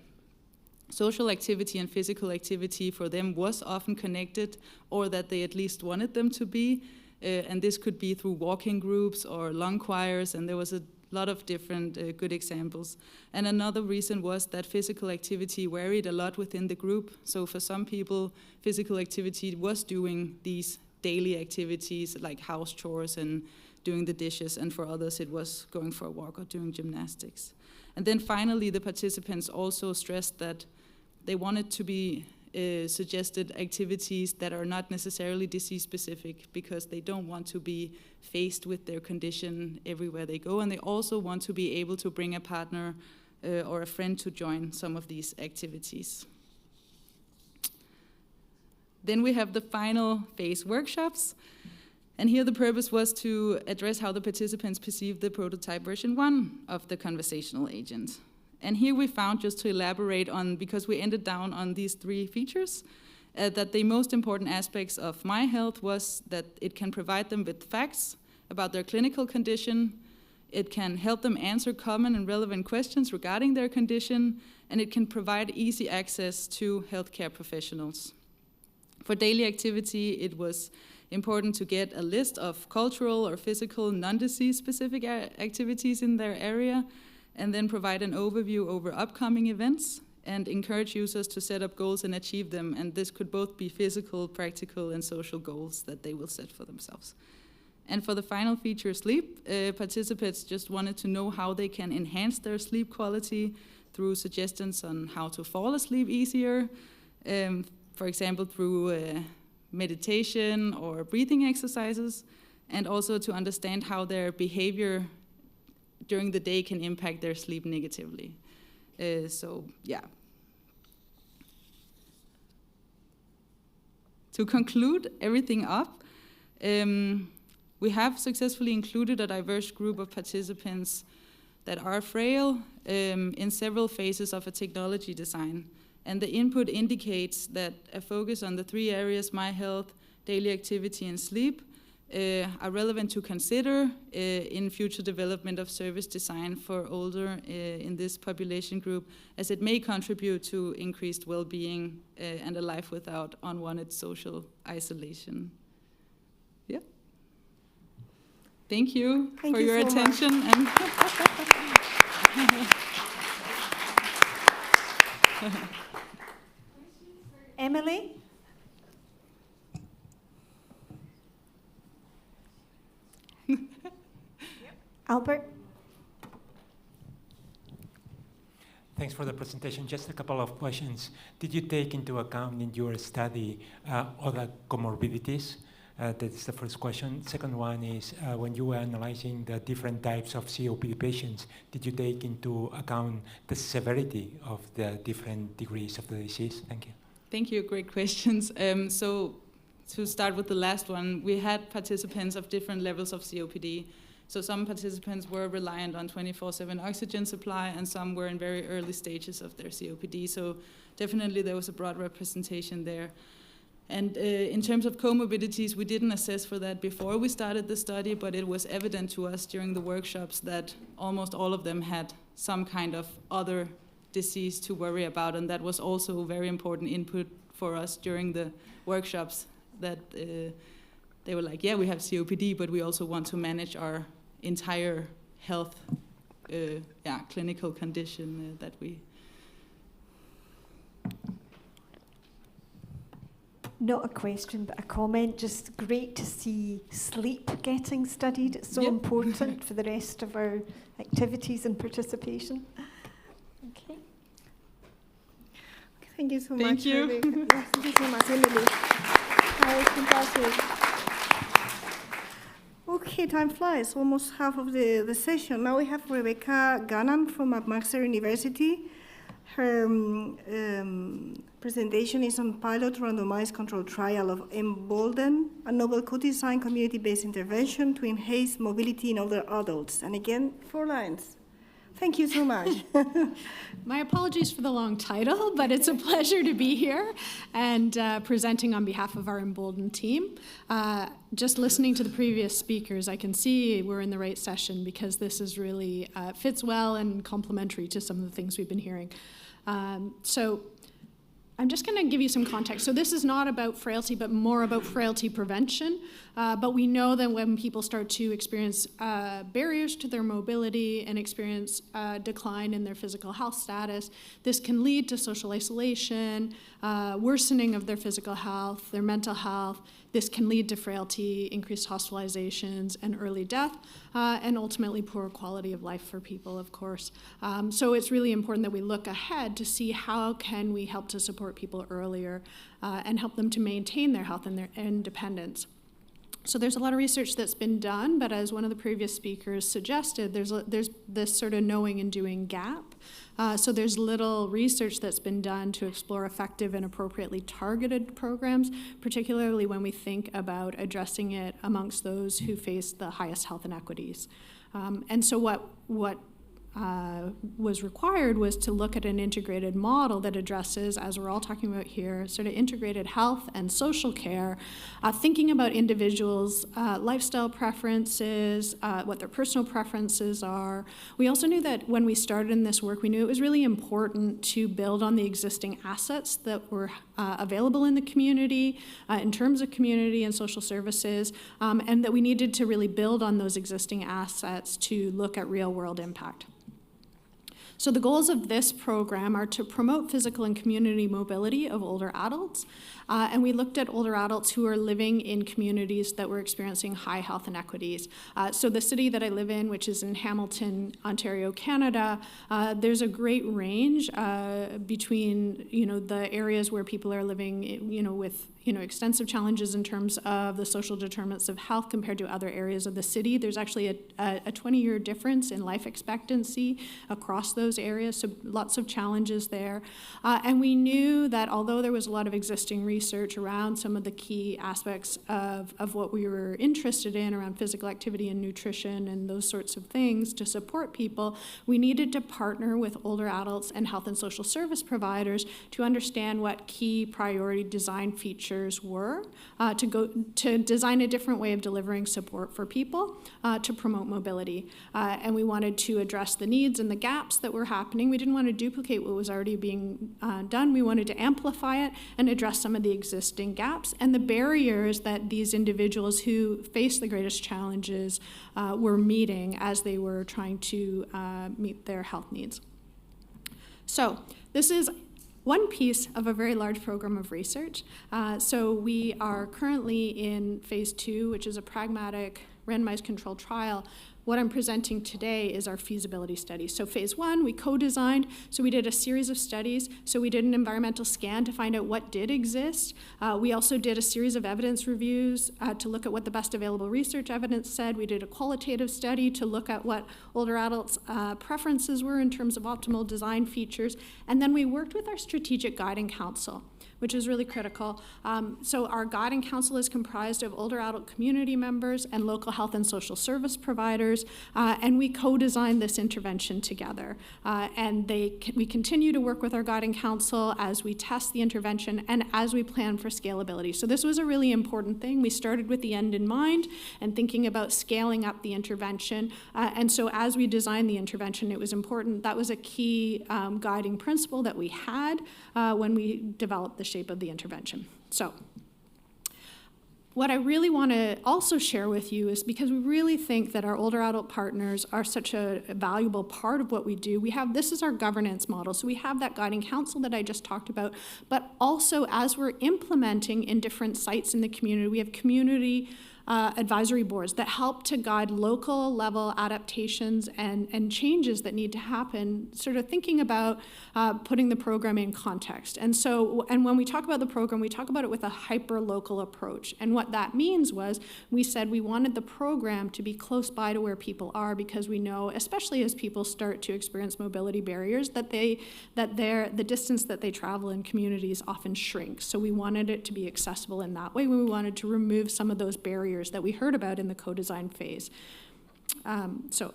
social activity and physical activity for them was often connected, or that they at least wanted them to be. And this could be through walking groups or long choirs, and there was a lot of different good examples. And another reason was that physical activity varied a lot within the group. So for some people, physical activity was doing these daily activities like house chores and doing the dishes, and for others it was going for a walk or doing gymnastics. And then finally, the participants also stressed that they wanted to be suggested activities that are not necessarily disease-specific, because they don't want to be faced with their condition everywhere they go, and they also want to be able to bring a partner or a friend to join some of these activities. Then we have the final phase workshops, and here the purpose was to address how the participants perceived the prototype version 1 of the conversational agent. And here we found, just to elaborate on, because we ended down on these 3 features, that the most important aspects of My Health was that it can provide them with facts about their clinical condition, it can help them answer common and relevant questions regarding their condition, and it can provide easy access to healthcare professionals. For daily activity, it was important to get a list of cultural or physical non-disease specific activities in their area, and then provide an overview over upcoming events and encourage users to set up goals and achieve them. And this could both be physical, practical, and social goals that they will set for themselves. And for the final feature, sleep, participants just wanted to know how they can enhance their sleep quality through suggestions on how to fall asleep easier, for example, through meditation or breathing exercises, and also to understand how their behavior during the day can impact their sleep negatively. So, yeah. To conclude everything up, we have successfully included a diverse group of participants that are frail in several phases of a technology design. And the input indicates that a focus on the 3 areas, My Health, daily activity, and sleep, are relevant to consider in future development of service design for older in this population group, as it may contribute to increased well-being and a life without unwanted social isolation. Yeah. Thank you for your attention. And Emilie? Albert? Thanks for the presentation. Just a couple of questions. Did you take into account in your study other comorbidities? That is the first question. Second one is, when you were analyzing the different types of COPD patients, did you take into account the severity of the different degrees of the disease? Thank you. Thank you, great questions. So to start with the last one, we had participants of different levels of COPD. So some participants were reliant on 24/7 oxygen supply, and some were in very early stages of their COPD. So definitely there was a broad representation there. And in terms of comorbidities, we didn't assess for that before we started the study, but it was evident to us during the workshops that almost all of them had some kind of other disease to worry about, and that was also very important input for us during the workshops, that they were like, yeah, we have COPD, but we also want to manage our entire health, clinical condition that we... Not a question, but a comment. Just great to see sleep getting studied. It's so important for the rest of our activities and participation. Okay. Thank you so much. Thank you. Yes, thank you so much, Emilie. Fantastic. Okay, time flies. Almost half of the session. Now we have Rebecca Ganann from McMaster University. Her presentation is on pilot randomized controlled trial of EMBOLDEN, a novel co-designed community-based intervention to enhance mobility in older adults. And again, 4 lines. Thank you so much. My apologies for the long title, but it's a pleasure to be here and presenting on behalf of our EMBOLDEN team. Just listening to the previous speakers, I can see we're in the right session because this is really fits well and complementary to some of the things we've been hearing. So I'm just going to give you some context. So this is not about frailty, but more about frailty prevention. But we know that when people start to experience barriers to their mobility and experience decline in their physical health status, this can lead to social isolation, worsening of their physical health, their mental health. This can lead to frailty, increased hospitalizations, and early death, and ultimately poor quality of life for people, of course. So it's really important that we look ahead to see how can we help to support people earlier and help them to maintain their health and their independence. So there's a lot of research that's been done, but as one of the previous speakers suggested, there's this sort of knowing and doing gap. So there's little research that's been done to explore effective and appropriately targeted programs, particularly when we think about addressing it amongst those who face the highest health inequities. And so what was required was to look at an integrated model that addresses, as we're all talking about here, sort of integrated health and social care, thinking about individuals' lifestyle preferences, what their personal preferences are. We also knew that when we started in this work, we knew it was really important to build on the existing assets that were available in the community in terms of community and social services, and that we needed to really build on those existing assets to look at real-world impact. So the goals of this program are to promote physical and community mobility of older adults, and we looked at older adults who are living in communities that were experiencing high health inequities. So the city that I live in, which is in Hamilton, Ontario, Canada, there's a great range between the areas where people are living with extensive challenges in terms of the social determinants of health compared to other areas of the city. There's actually a 20-year difference in life expectancy across those areas, so lots of challenges there. And we knew that although there was a lot of existing research around some of the key aspects of what we were interested in around physical activity and nutrition and those sorts of things to support people, we needed to partner with older adults and health and social service providers to understand what key priority design features were to design a different way of delivering support for people to promote mobility. And we wanted to address the needs and the gaps that were happening. We didn't want to duplicate what was already being done. We wanted to amplify it and address some of the existing gaps and the barriers that these individuals who face the greatest challenges were meeting as they were trying to meet their health needs. So this is one piece of a very large program of research. So we are currently in phase 2, which is a pragmatic randomized controlled trial what I'm presenting today is our feasibility study. So phase 1, we co-designed, so we did a series of studies. So we did an environmental scan to find out what did exist. We also did a series of evidence reviews to look at what the best available research evidence said. We did a qualitative study to look at what older adults' preferences were in terms of optimal design features. And then we worked with our strategic guiding council, which is really critical. So our guiding council is comprised of older adult community members and local health and social service providers, and we co-designed this intervention together. And we continue to work with our guiding council as we test the intervention and as we plan for scalability. So this was a really important thing. We started with the end in mind and thinking about scaling up the intervention. And so as we designed the intervention, it was important. That was a key guiding principle that we had when we developed the shape of the intervention. So what I really want to also share with you is, because we really think that our older adult partners are such a valuable part of what we do, this is our governance model. So we have that guiding council that I just talked about, but also as we're implementing in different sites in the community, we have community advisory boards that help to guide local level adaptations and changes that need to happen, sort of thinking about putting the program in context. And when we talk about the program, we talk about it with a hyper-local approach. And what that means was, we said we wanted the program to be close by to where people are, because we know, especially as people start to experience mobility barriers, that the distance that they travel in communities often shrinks. So we wanted it to be accessible in that way. We wanted to remove some of those barriers that we heard about in the co-design phase. So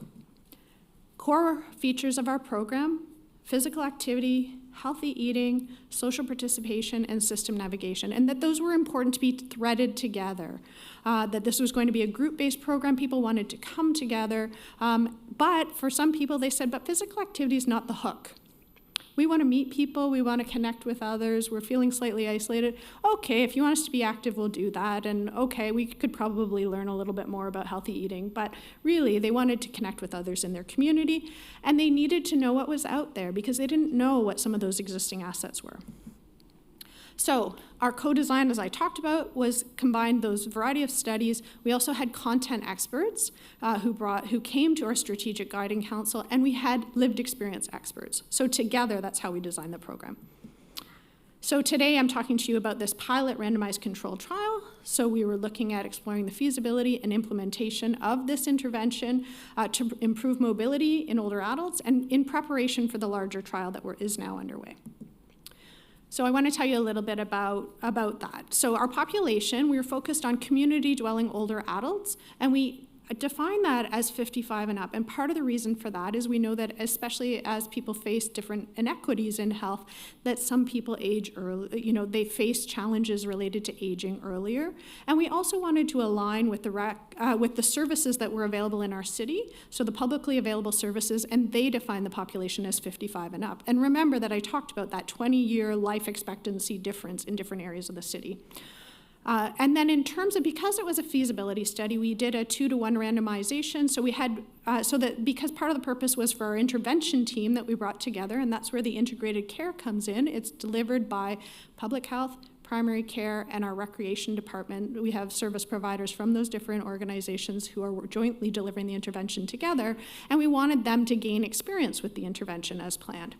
core features of our program: physical activity, healthy eating, social participation, and system navigation, and that those were important to be threaded together, that this was going to be a group-based program. People wanted to come together, but for some people they said, but physical activity is not the hook. We want to meet people, we want to connect with others, we're feeling slightly isolated. Okay, if you want us to be active, we'll do that. And okay, we could probably learn a little bit more about healthy eating. But really, they wanted to connect with others in their community, and they needed to know what was out there, because they didn't know what some of those existing assets were. So our co-design, as I talked about, was combined those variety of studies. We also had content experts who came to our strategic guiding council, and we had lived experience experts. So together, that's how we designed the program. So today I'm talking to you about this pilot randomized controlled trial. So we were looking at exploring the feasibility and implementation of this intervention to improve mobility in older adults, and in preparation for the larger trial that is now underway. So I want to tell you a little bit about that. So our population, we were focused on community-dwelling older adults, and we define that as 55 and up. And part of the reason for that is we know that, especially as people face different inequities in health, that some people age early, they face challenges related to aging earlier. And we also wanted to align with the services that were available in our city, so the publicly available services, and they define the population as 55 and up. And remember that I talked about that 20-year life expectancy difference in different areas of the city. And then in terms of, because it was a feasibility study, we did a 2-to-1 randomization. So we had, because part of the purpose was for our intervention team that we brought together, and that's where the integrated care comes in. It's delivered by public health, primary care, and our recreation department. We have service providers from those different organizations who are jointly delivering the intervention together, and we wanted them to gain experience with the intervention as planned.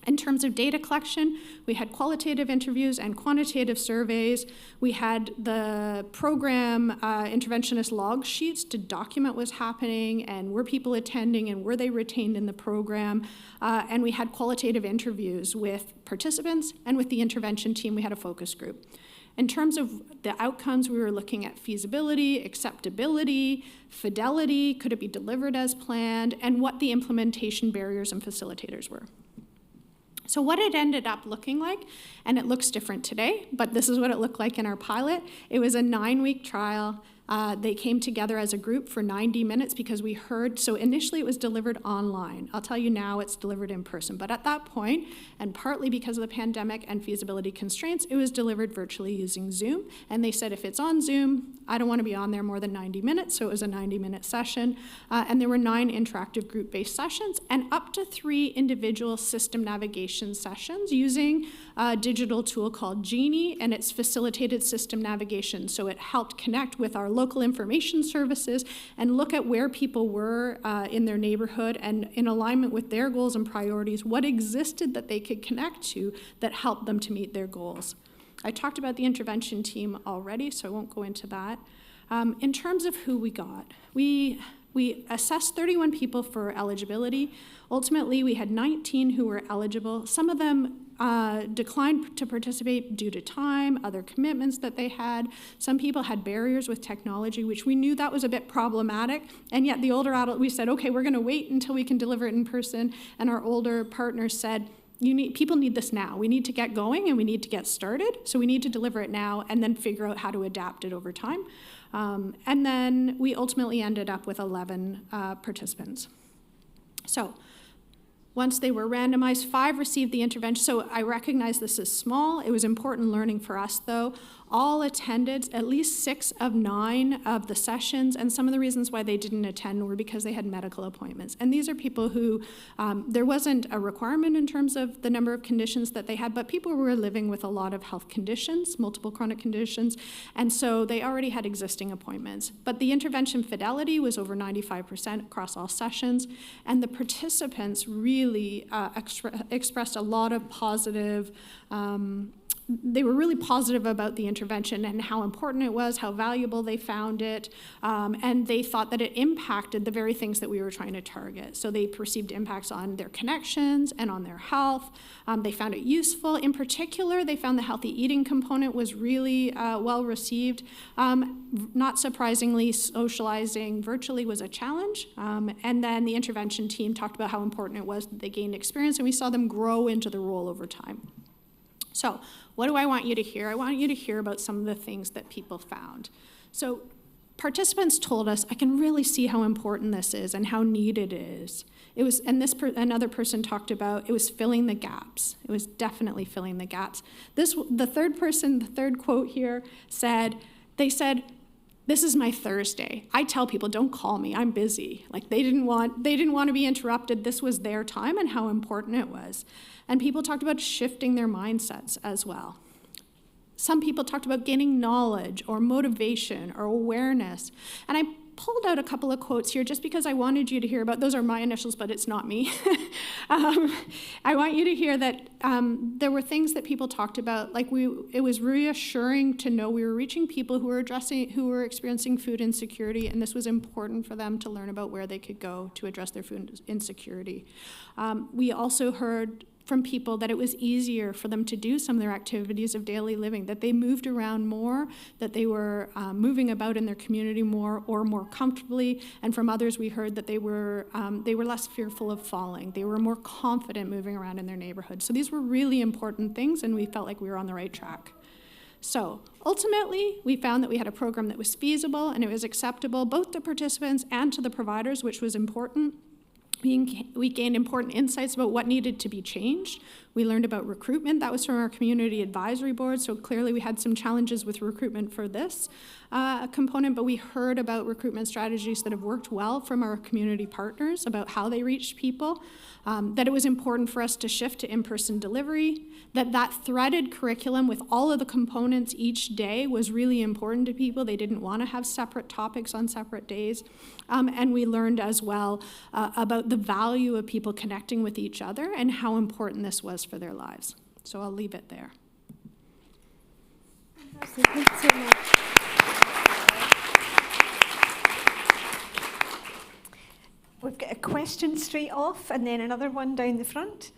In terms of data collection, we had qualitative interviews and quantitative surveys. We had the program interventionist log sheets to document what's happening, and were people attending, and were they retained in the program. And we had qualitative interviews with participants, and with the intervention team, we had a focus group. In terms of the outcomes, we were looking at feasibility, acceptability, fidelity, could it be delivered as planned, and what the implementation barriers and facilitators were. So what it ended up looking like, and it looks different today, but this is what it looked like in our pilot. It was a 9-week trial. They came together as a group for 90 minutes because we heard, so initially it was delivered online. I'll tell you now it's delivered in person. But at that point, and partly because of the pandemic and feasibility constraints, it was delivered virtually using Zoom. And they said, if it's on Zoom, I don't want to be on there more than 90 minutes. So it was a 90-minute session. And there were 9 interactive group-based sessions and up to 3 individual system navigation sessions using a digital tool called Genie, and it's facilitated system navigation. So it helped connect with our local information services and look at where people were in their neighborhood and in alignment with their goals and priorities, what existed that they could connect to that helped them to meet their goals. I talked about the intervention team already, so I won't go into that. In terms of who we got, we assessed 31 people for eligibility. Ultimately, we had 19 who were eligible. Some of them declined to participate due to time, other commitments that they had. Some people had barriers with technology, which we knew that was a bit problematic. And yet the older adult, we said, okay, we're going to wait until we can deliver it in person. And our older partners said, people need this now. We need to get going and we need to get started. So we need to deliver it now and then figure out how to adapt it over time. And then we ultimately ended up with 11 participants. So once they were randomized, 5 received the intervention. So I recognize this is small. It was important learning for us, though. All attended at least 6 of 9 of the sessions, and some of the reasons why they didn't attend were because they had medical appointments. And these are people who, there wasn't a requirement in terms of the number of conditions that they had, but people who were living with a lot of health conditions, multiple chronic conditions, and so they already had existing appointments. But the intervention fidelity was over 95% across all sessions, and the participants really expressed a lot of positive they were really positive about the intervention and how important it was, how valuable they found it, and they thought that it impacted the very things that we were trying to target. So they perceived impacts on their connections and on their health. They found it useful. In particular, they found the healthy eating component was really well received. Not surprisingly, socializing virtually was a challenge. And then the intervention team talked about how important it was that they gained experience, and we saw them grow into the role over time. So what do I want you to hear? I want you to hear about some of the things that people found. So participants told us, I can really see how important this is and how needed it is. It was, and another person talked about, it was filling the gaps. It was definitely filling the gaps. The third quote here they said, this is my Thursday. I tell people, don't call me, I'm busy. Like they didn't want to be interrupted. This was their time and how important it was. And people talked about shifting their mindsets as well. Some people talked about gaining knowledge or motivation or awareness. And I pulled out a couple of quotes here just because I wanted you to hear about, those are my initials, but it's not me. I want you to hear that there were things that people talked about, like it was reassuring to know we were reaching people who were experiencing food insecurity, and this was important for them to learn about where they could go to address their food insecurity. We also heard from people that it was easier for them to do some of their activities of daily living, that they moved around more, that they were moving about in their community more or more comfortably. And from others, we heard that they were less fearful of falling. They were more confident moving around in their neighborhood. So these were really important things, and we felt like we were on the right track. So ultimately, we found that we had a program that was feasible and it was acceptable both to participants and to the providers, which was important. We gained important insights about what needed to be changed. We learned about recruitment. That was from our community advisory board, so clearly we had some challenges with recruitment for this component, but we heard about recruitment strategies that have worked well from our community partners about how they reached people, that it was important for us to shift to in-person delivery, that threaded curriculum with all of the components each day was really important to people. They didn't want to have separate topics on separate days. And we learned as well about the value of people connecting with each other and how important this was for their lives. So I'll leave it there. Thanks so much. We've got a question straight off and then another one down the front.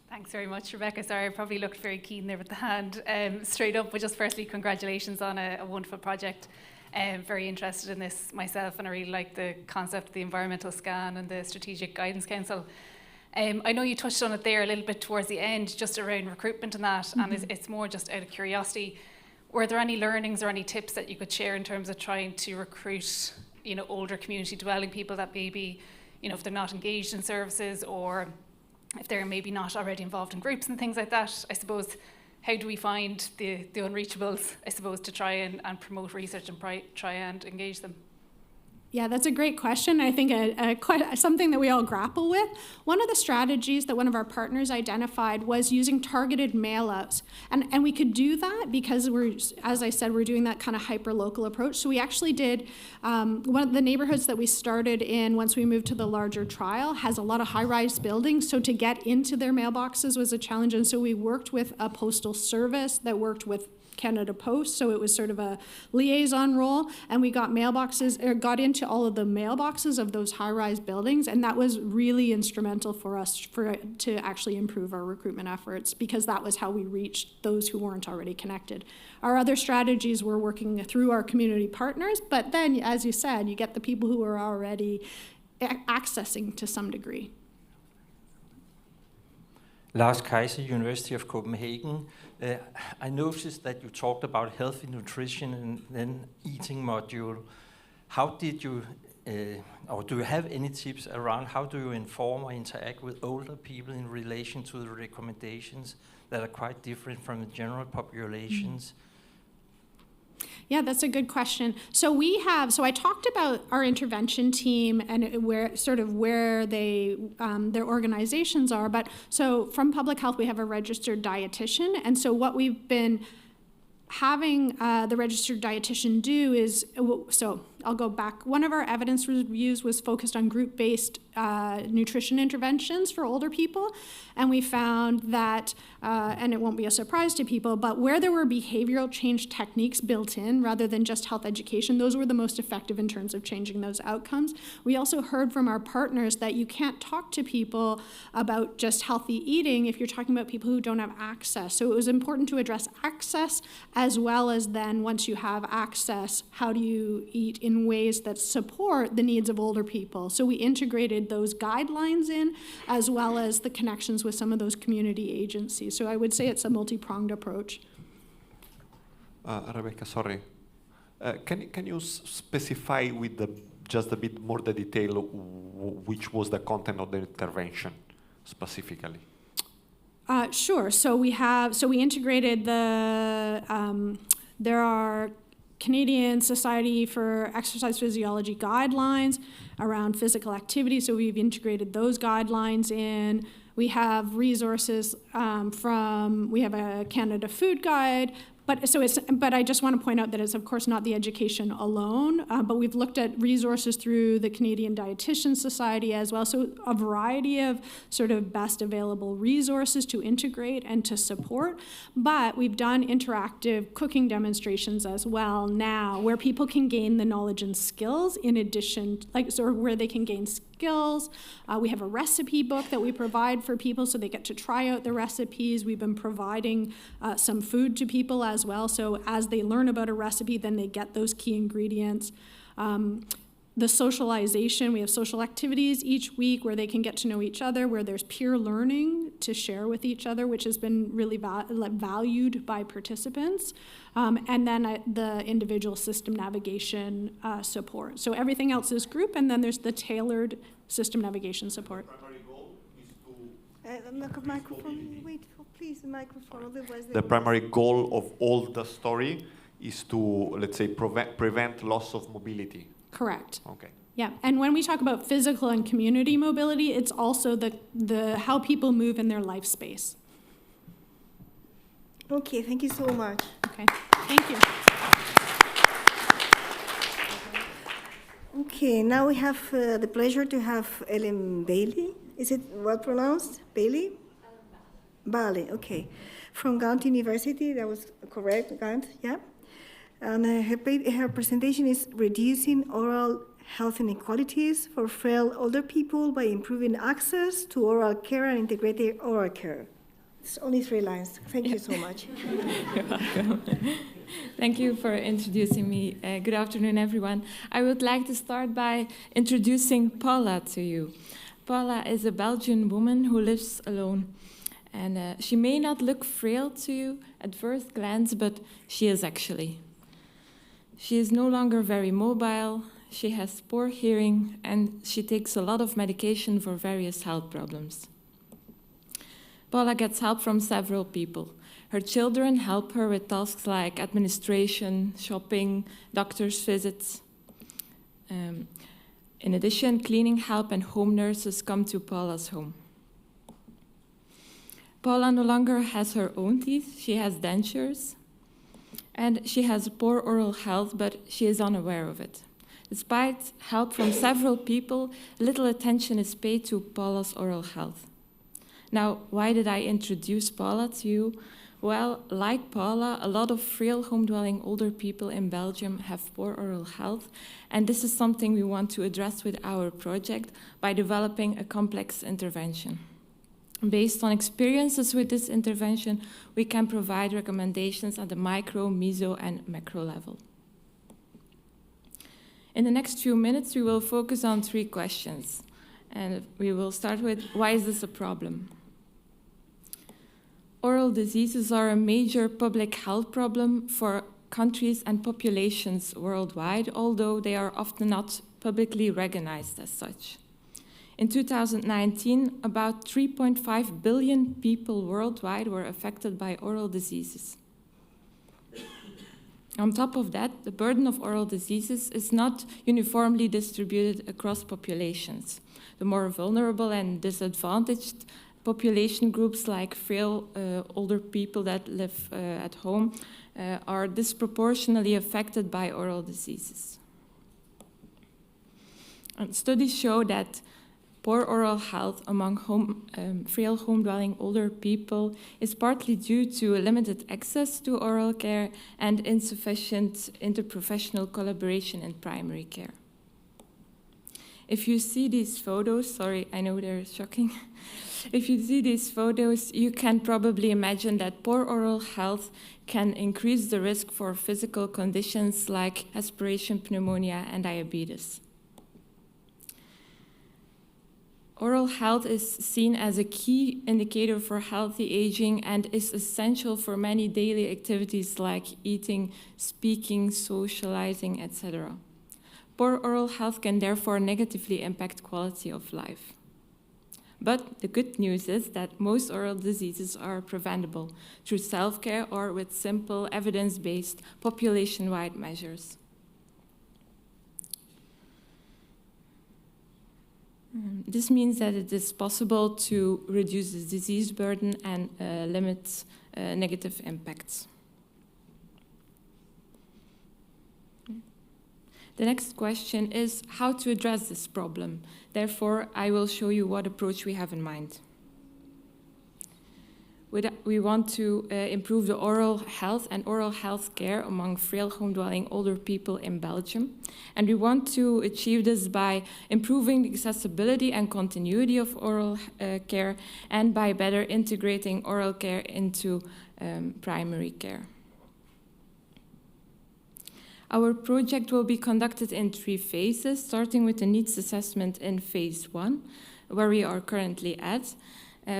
Thanks very much, Rebecca. Sorry, I probably looked very keen there with the hand straight up, but just firstly, congratulations on a wonderful project. Very interested in this myself, and I really like the concept of the environmental scan and the Strategic Guidance Council. I know you touched on it there a little bit towards the end, just around recruitment and that, and it's more just out of curiosity. Were there any learnings or any tips that you could share in terms of trying to recruit, older community dwelling people that maybe, if they're not engaged in services or if they're maybe not already involved in groups and things like that? I suppose, how do we find the unreachables, I suppose, to try and promote research and try and engage them? Yeah, that's a great question. I think quite something that we all grapple with. One of the strategies that one of our partners identified was using targeted mail-outs. And we could do that because as I said, we're doing that kind of hyper-local approach. So we actually did, one of the neighborhoods that we started in once we moved to the larger trial has a lot of high-rise buildings. So to get into their mailboxes was a challenge. And so we worked with a postal service that worked with Canada Post, so it was sort of a liaison role, and we got got into all of the mailboxes of those high-rise buildings, and that was really instrumental for us to actually improve our recruitment efforts, because that was how we reached those who weren't already connected. Our other strategies were working through our community partners, but then, as you said, you get the people who are already accessing to some degree. Lars Kaiser, University of Copenhagen. I noticed that you talked about healthy nutrition and then eating module. How did you, or do you have any tips around how do you inform or interact with older people in relation to the recommendations that are quite different from the general populations? Yeah, that's a good question. So I talked about our intervention team and where they their organizations are. But so from public health, we have a registered dietitian, and so what we've been having the registered dietitian do is, so I'll go back. One of our evidence reviews was focused on group-based nutrition interventions for older people, and we found that, and it won't be a surprise to people, but where there were behavioral change techniques built in rather than just health education, those were the most effective in terms of changing those outcomes. We also heard from our partners that you can't talk to people about just healthy eating if you're talking about people who don't have access. So it was important to address access, as well as then once you have access, how do you eat in ways that support the needs of older people. So we integrated those guidelines in, as well as the connections with some of those community agencies. So I would say it's a multi-pronged approach. Rebecca, sorry. Can you specify with just a bit more the detail which was the content of the intervention specifically? Sure. So we integrated there are Canadian Society for Exercise Physiology guidelines around physical activity, so we've integrated those guidelines in. We have resources we have a Canada Food Guide, but I just want to point out that it's of course not the education alone, but we've looked at resources through the Canadian Dietitian Society as well, so a variety of sort of best available resources to integrate and to support. But we've done interactive cooking demonstrations as well now, where people can gain the knowledge and skills in addition, where they can gain skills. We have a recipe book that we provide for people so they get to try out the recipes. We've been providing some food to people as well. So as they learn about a recipe, then they get those key ingredients. The socialization, we have social activities each week where they can get to know each other, where there's peer learning to share with each other, which has been really valued by participants. And then the individual system navigation support. So everything else is group, and then there's the tailored system navigation support. The primary goal is to... microphone, wait, please, the microphone, otherwise... The primary goal of all the story is to, let's say, prevent loss of mobility. Correct. Okay. Yeah, and when we talk about physical and community mobility, it's also the how people move in their life space. Okay, thank you so much. Okay, thank you. Okay, now we have the pleasure to have Ellen Bailey. Is it well pronounced? Bailey? Bailey, okay. From Gant University, that was correct, Gant, yeah. And her presentation is Reducing Oral Health Inequalities for Frail Older People by Improving Access to Oral Care and Integrated Oral Care. It's only 3 lines. Thank you so much. You're welcome. Thank you for introducing me. Good afternoon, everyone. I would like to start by introducing Paula to you. Paula is a Belgian woman who lives alone. And she may not look frail to you at first glance, but she is actually. She is no longer very mobile, she has poor hearing, and she takes a lot of medication for various health problems. Paula gets help from several people. Her children help her with tasks like administration, shopping, doctor's visits. In addition, cleaning help and home nurses come to Paula's home. Paula no longer has her own teeth, she has dentures, and she has poor oral health, but she is unaware of it. Despite help from several people, little attention is paid to Paula's oral health. Now, why did I introduce Paula to you? Well, like Paula, a lot of frail home-dwelling older people in Belgium have poor oral health, and this is something we want to address with our project by developing a complex intervention. Based on experiences with this intervention, we can provide recommendations at the micro, meso, and macro level. In the next few minutes, we will focus on 3 questions, and we will start with, why is this a problem? Oral diseases are a major public health problem for countries and populations worldwide, although they are often not publicly recognized as such. In 2019, about 3.5 billion people worldwide were affected by oral diseases. On top of that, the burden of oral diseases is not uniformly distributed across populations. The more vulnerable and disadvantaged population groups like frail older people that live at home are disproportionately affected by oral diseases. And studies show that poor oral health among frail home-dwelling older people is partly due to limited access to oral care and insufficient interprofessional collaboration in primary care. If you see these photos, sorry, I know they're shocking. If you see these photos, you can probably imagine that poor oral health can increase the risk for physical conditions like aspiration pneumonia and diabetes. Oral health is seen as a key indicator for healthy aging and is essential for many daily activities like eating, speaking, socializing, etc. Poor oral health can therefore negatively impact quality of life. But the good news is that most oral diseases are preventable through self-care or with simple evidence-based population-wide measures. This means that it is possible to reduce the disease burden and limit negative impacts. The next question is how to address this problem. Therefore, I will show you what approach we have in mind. We want to improve the oral health and oral health care among frail home-dwelling older people in Belgium. And we want to achieve this by improving the accessibility and continuity of oral care and by better integrating oral care into primary care. Our project will be conducted in 3 phases, starting with the needs assessment in phase 1, where we are currently at.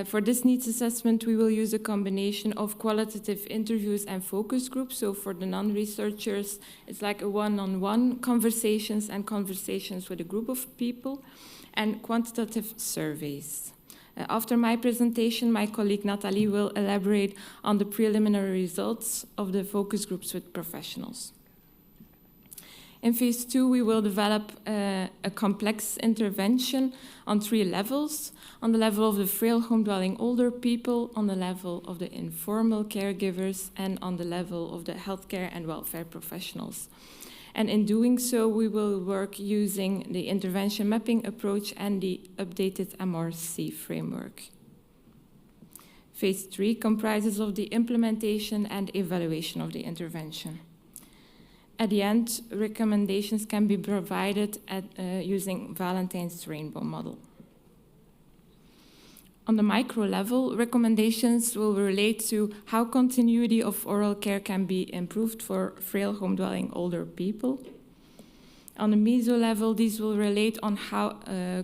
For this needs assessment, we will use a combination of qualitative interviews and focus groups. So for the non-researchers, it's like a one-on-one conversations and conversations with a group of people, and quantitative surveys. After my presentation, my colleague Nathalie will elaborate on the preliminary results of the focus groups with professionals. In phase 2, we will develop a complex intervention on 3 levels. On the level of the frail home-dwelling older people, on the level of the informal caregivers, and on the level of the healthcare and welfare professionals. And in doing so, we will work using the intervention mapping approach and the updated MRC framework. Phase 3 comprises of the implementation and evaluation of the intervention. At the end, recommendations can be provided using Valentine's rainbow model. On the micro level, recommendations will relate to how continuity of oral care can be improved for frail home-dwelling older people. On the meso level, these will relate on how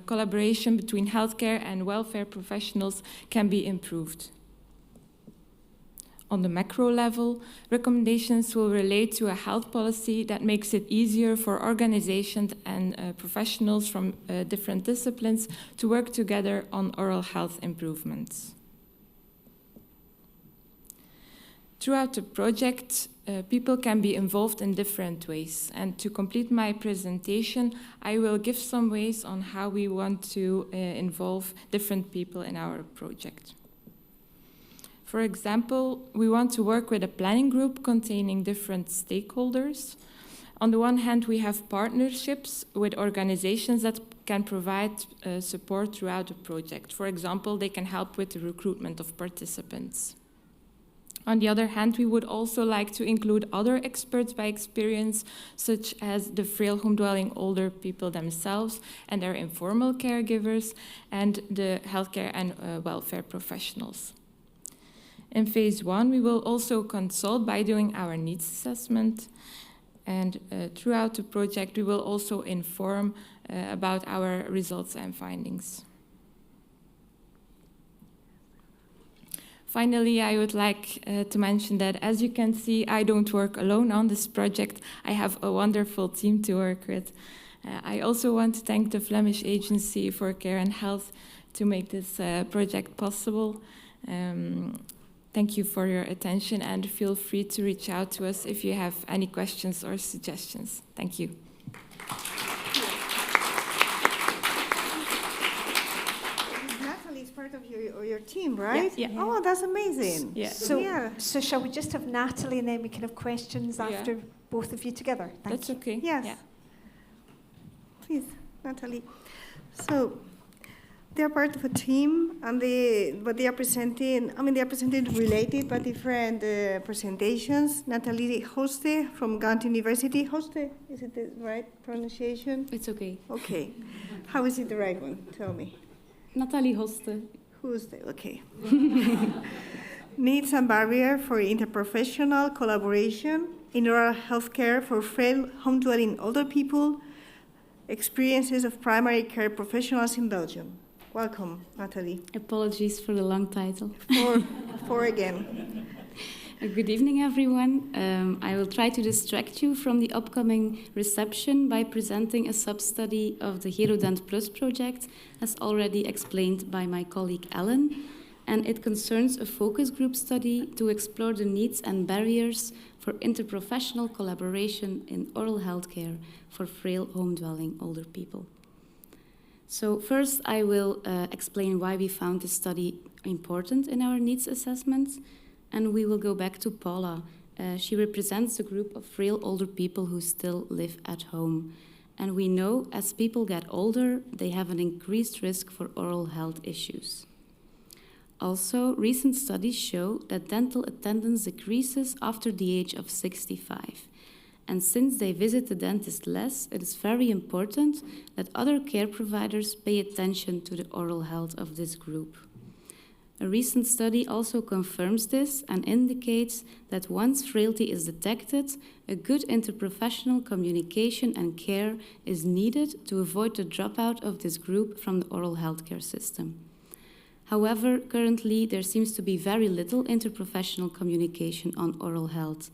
collaboration between healthcare and welfare professionals can be improved. On the macro level, recommendations will relate to a health policy that makes it easier for organizations and professionals from different disciplines to work together on oral health improvements. Throughout the project, people can be involved in different ways. And to complete my presentation, I will give some ways on how we want to involve different people in our project. For example, we want to work with a planning group containing different stakeholders. On the one hand, we have partnerships with organizations that can provide support throughout the project. For example, they can help with the recruitment of participants. On the other hand, we would also like to include other experts by experience, such as the frail home-dwelling older people themselves and their informal caregivers, and the healthcare and welfare professionals. In phase 1, we will also consult by doing our needs assessment. And throughout the project, we will also inform about our results and findings. Finally, I would like to mention that, as you can see, I don't work alone on this project. I have a wonderful team to work with. I also want to thank the Flemish Agency for Care and Health to make this project possible. Thank you for your attention, and feel free to reach out to us if you have any questions or suggestions. Thank you. Natalie is part of your team, right? Yeah. Oh, that's amazing. Yeah. So shall we just have Natalie and then we can have questions after both of you together? That's okay. Yes. Yeah. Please, Natalie. So, they are part of a team, and they are presenting. I mean, they are presenting related but different presentations. Natalie Hoste from Ganam University. Hoste, is it the right pronunciation? It's okay. Okay. How is it the right one? Tell me. Natalie Hoste. Hoste. Okay. Needs and barrier for interprofessional collaboration in oral healthcare for frail home-dwelling older people. Experiences of primary care professionals in Belgium. Welcome, Natalie. Apologies for the long title. Four again. Good evening, everyone. I will try to distract you from the upcoming reception by presenting a sub-study of the Herodent Plus project, as already explained by my colleague Ellen. And it concerns a focus group study to explore the needs and barriers for interprofessional collaboration in oral healthcare for frail home-dwelling older people. So first, I will explain why we found this study important in our needs assessment, and we will go back to Paula. She represents a group of frail older people who still live at home. And we know as people get older, they have an increased risk for oral health issues. Also, recent studies show that dental attendance decreases after the age of 65. And since they visit the dentist less, it is very important that other care providers pay attention to the oral health of this group. A recent study also confirms this and indicates that once frailty is detected, a good interprofessional communication and care is needed to avoid the dropout of this group from the oral healthcare system. However, currently there seems to be very little interprofessional communication on oral health.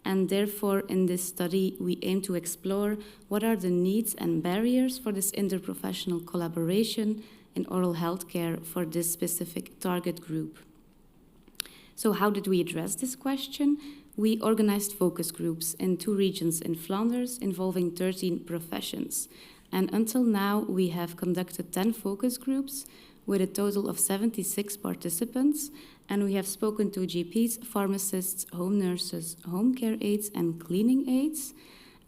And therefore, in this study, we aim to explore what are the needs and barriers for this interprofessional collaboration in oral health care for this specific target group. So how did we address this question? We organized focus groups in 2 regions in Flanders involving 13 professions. And until now, we have conducted 10 focus groups with a total of 76 participants, and we have spoken to GPs, pharmacists, home nurses, home care aides, and cleaning aides.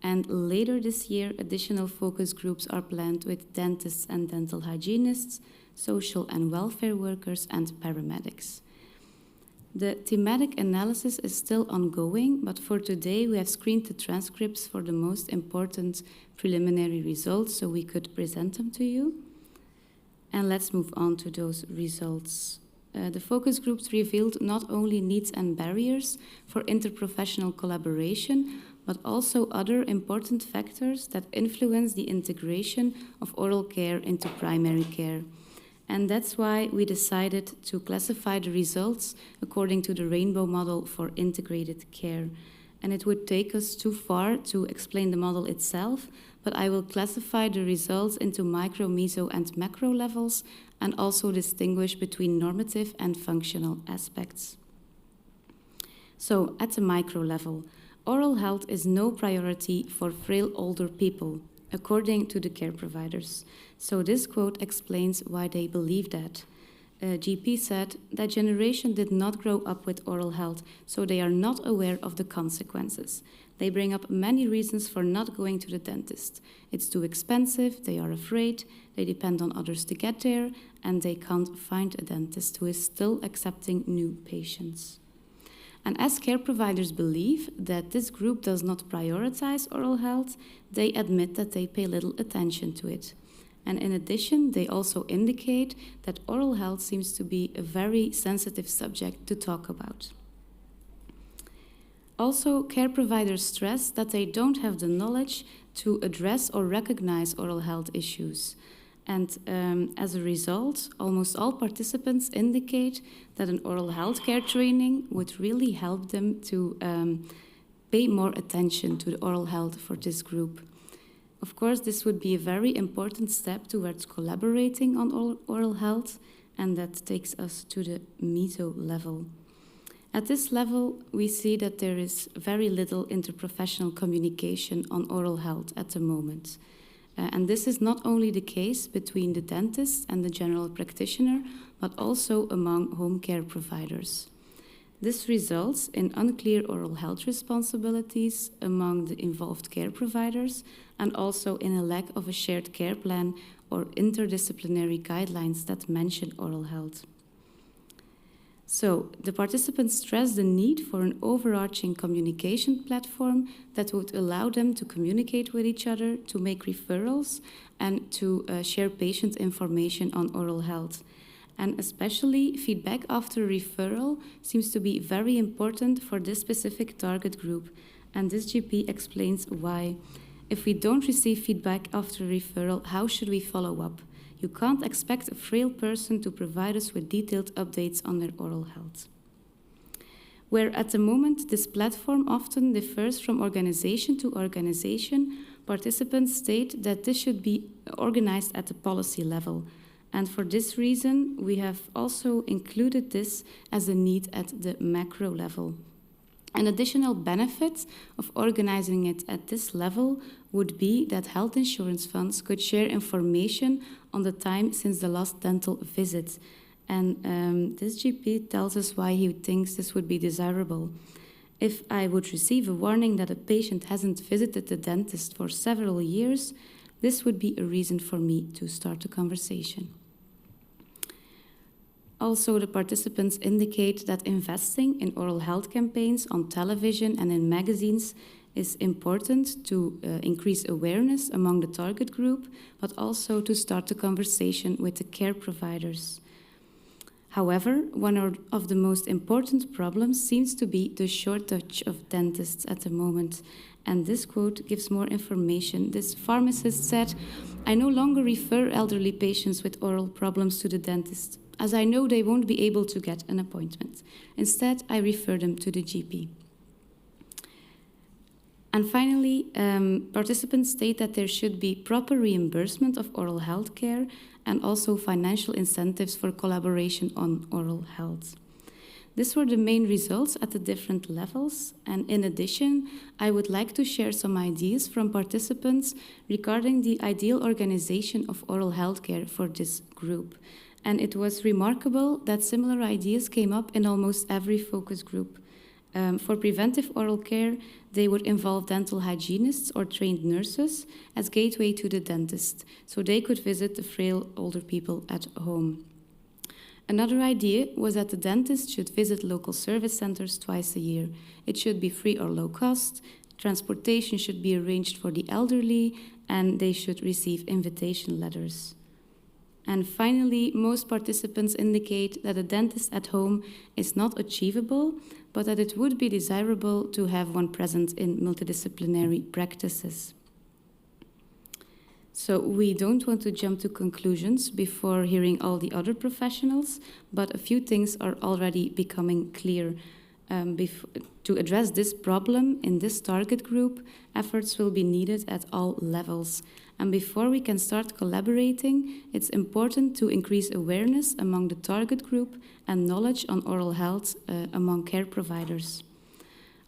And later this year, additional focus groups are planned with dentists and dental hygienists, social and welfare workers, and paramedics. The thematic analysis is still ongoing, but for today we have screened the transcripts for the most important preliminary results so we could present them to you. And let's move on to those results. The focus groups revealed not only needs and barriers for interprofessional collaboration, but also other important factors that influence the integration of oral care into primary care. And that's why we decided to classify the results according to the rainbow model for integrated care. And it would take us too far to explain the model itself, but I will classify the results into micro, meso, and macro levels, and also distinguish between normative and functional aspects. So, at the micro level, oral health is no priority for frail older people, according to the care providers. So this quote explains why they believe that. GP said that generation did not grow up with oral health, so they are not aware of the consequences. They bring up many reasons for not going to the dentist. It's too expensive, they are afraid, they depend on others to get there, and they can't find a dentist who is still accepting new patients. And as care providers believe that this group does not prioritize oral health, they admit that they pay little attention to it. And in addition, they also indicate that oral health seems to be a very sensitive subject to talk about. Also, care providers stress that they don't have the knowledge to address or recognize oral health issues. And as a result, almost all participants indicate that an oral health care training would really help them to pay more attention to the oral health for this group. Of course, this would be a very important step towards collaborating on oral health, and that takes us to the meso level. At this level, we see that there is very little interprofessional communication on oral health at the moment. And this is not only the case between the dentist and the general practitioner, but also among home care providers. This results in unclear oral health responsibilities among the involved care providers and also in a lack of a shared care plan or interdisciplinary guidelines that mention oral health. So, the participants stress the need for an overarching communication platform that would allow them to communicate with each other, to make referrals, and to share patient information on oral health. And especially feedback after referral seems to be very important for this specific target group. And this GP explains why. If we don't receive feedback after referral, how should we follow up? You can't expect a frail person to provide us with detailed updates on their oral health. Where at the moment this platform often differs from organization to organization, participants state that this should be organized at the policy level. And for this reason, we have also included this as a need at the macro level. An additional benefit of organizing it at this level would be that health insurance funds could share information on the time since the last dental visit. And this GP tells us why he thinks this would be desirable. If I would receive a warning that a patient hasn't visited the dentist for several years, this would be a reason for me to start a conversation. Also, the participants indicate that investing in oral health campaigns on television and in magazines is important to increase awareness among the target group, but also to start a conversation with the care providers. However, one of the most important problems seems to be the shortage of dentists at the moment. And this quote gives more information. This pharmacist said, "I no longer refer elderly patients with oral problems to the dentist, as I know they won't be able to get an appointment. Instead, I refer them to the GP." And finally, participants state that there should be proper reimbursement of oral health care and also financial incentives for collaboration on oral health. These were the main results at the different levels. And in addition, I would like to share some ideas from participants regarding the ideal organization of oral health care for this group. And it was remarkable that similar ideas came up in almost every focus group. For preventive oral care, they would involve dental hygienists or trained nurses as gateway to the dentist, so they could visit the frail older people at home. Another idea was that the dentist should visit local service centers twice a year. It should be free or low cost, transportation should be arranged for the elderly, and they should receive invitation letters. And finally, most participants indicate that a dentist at home is not achievable, but that it would be desirable to have one present in multidisciplinary practices. So we don't want to jump to conclusions before hearing all the other professionals, but a few things are already becoming clear. To address this problem in this target group, efforts will be needed at all levels. And before we can start collaborating, it's important to increase awareness among the target group and knowledge on oral health among care providers.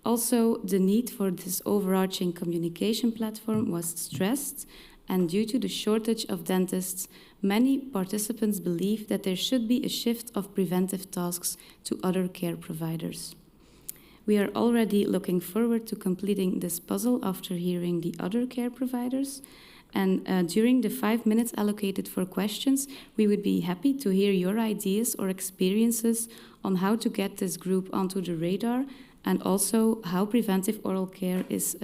Also, the need for this overarching communication platform was stressed, and due to the shortage of dentists, many participants believe that there should be a shift of preventive tasks to other care providers. We are already looking forward to completing this puzzle after hearing the other care providers. And during the 5 minutes allocated for questions, we would be happy to hear your ideas or experiences on how to get this group onto the radar, and also how preventive oral care is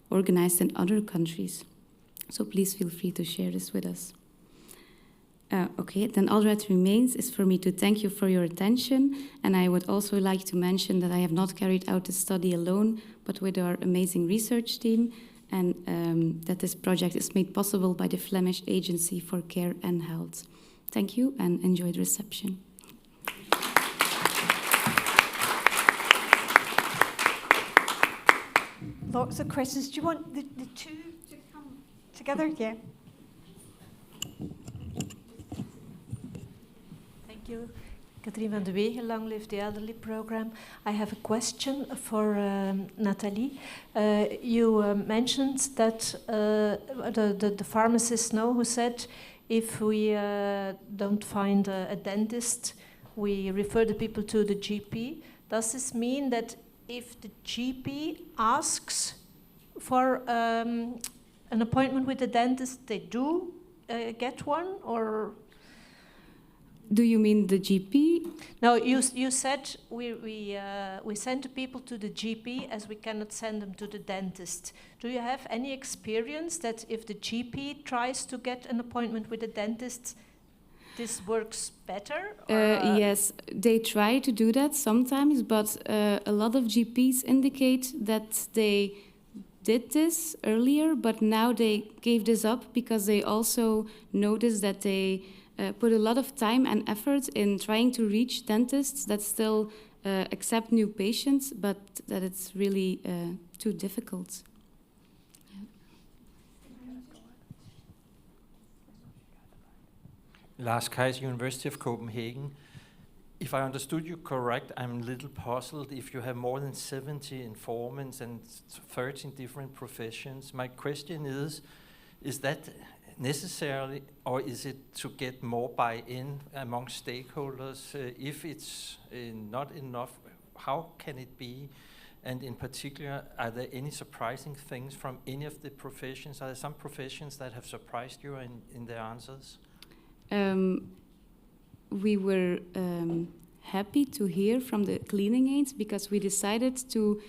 organized in other countries. So please feel free to share this with us. Okay, then all that remains is for me to thank you for your attention, and I would also like to mention that I have not carried out the study alone, but with our amazing research team, and that this project is made possible by the Flemish Agency for Care and Health. Thank you, and enjoy the reception. Lots of questions. Do you want the two to come together? Yeah. Thank you. Katrien van de Wegen, Long Live the Elderly program. I have a question for Nathalie. You mentioned that the pharmacist who said if we don't find a dentist, we refer the people to the GP. Does this mean that if the GP asks for an appointment with the dentist, they do get one, or? Do you mean the GP? No, you said we send the people to the GP as we cannot send them to the dentist. Do you have any experience that if the GP tries to get an appointment with the dentist, this works better? Yes, they try to do that sometimes, but a lot of GPs indicate that they did this earlier, but now they gave this up because they also noticed that they put a lot of time and effort in trying to reach dentists that still accept new patients, but that it's really too difficult. Lars Kaiser, University of Copenhagen. If I understood you correct, I'm a little puzzled. If you have more than 70 informants and 13 different professions, my question is that necessarily, or is it to get more buy-in among stakeholders? If it's not enough, how can it be? And in particular, are there any surprising things from any of the professions? Are there some professions that have surprised you in their answers? We were happy to hear from the cleaning aides because we decided to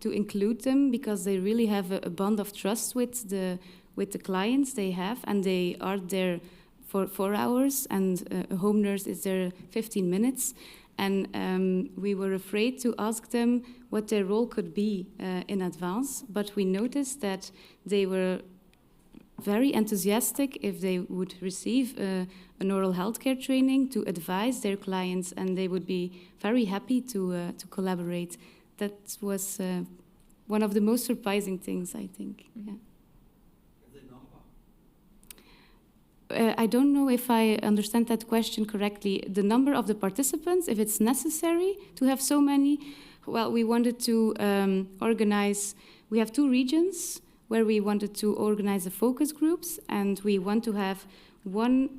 include them because they really have a bond of trust with the clients they have, and they are there for 4 hours, and a home nurse is there 15 minutes. And we were afraid to ask them what their role could be in advance, but we noticed that they were very enthusiastic if they would receive an oral healthcare training to advise their clients, and they would be very happy to collaborate. That was one of the most surprising things, I think. Mm-hmm. Yeah. I don't know if I understand that question correctly. The number of the participants, if it's necessary to have so many, well, we wanted to organize, we have 2 regions where we wanted to organize the focus groups, and we want to have one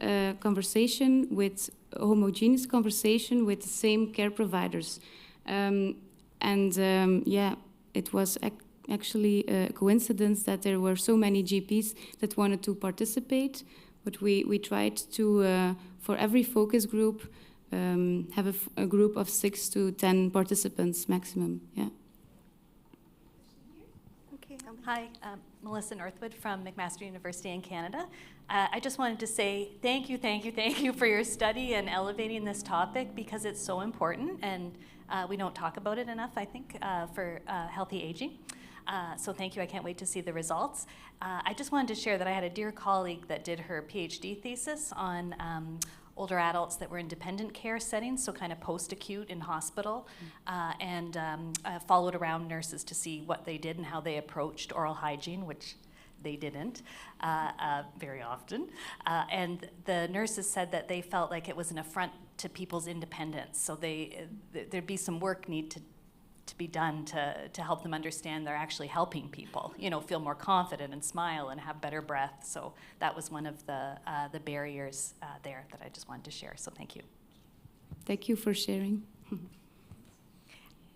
conversation with a homogeneous conversation with the same care providers. Yeah, it was actually a coincidence that there were so many GPs that wanted to participate. But we tried to, for every focus group, have a group of 6 to 10 participants maximum. Yeah. Okay. Hi, Melissa Northwood from McMaster University in Canada. I just wanted to say thank you for your study and elevating this topic because it's so important, and we don't talk about it enough, I think, for healthy aging. So thank you, I can't wait to see the results. I just wanted to share that I had a dear colleague that did her PhD thesis on older adults that were in dependent care settings, so kind of post-acute in hospital, and followed around nurses to see what they did and how they approached oral hygiene, which they didn't very often. And the nurses said that they felt like it was an affront to people's independence, so there'd be some work need to to be done to help them understand they're actually helping people, feel more confident and smile and have better breath. So that was one of the barriers there that I just wanted to share. So thank you. Thank you for sharing.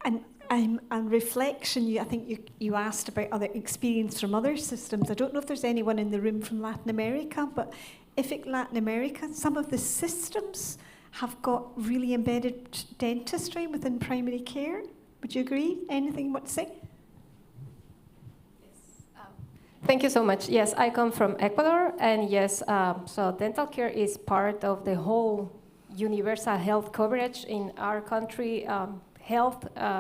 And reflection, I think you asked about other experience from other systems. I don't know if there's anyone in the room from Latin America, but IFIC Latin America, some of the systems have got really embedded dentistry within primary care. Would you agree? Anything you want to say? Thank you so much. Yes, I come from Ecuador, and yes, so dental care is part of the whole universal health coverage in our country.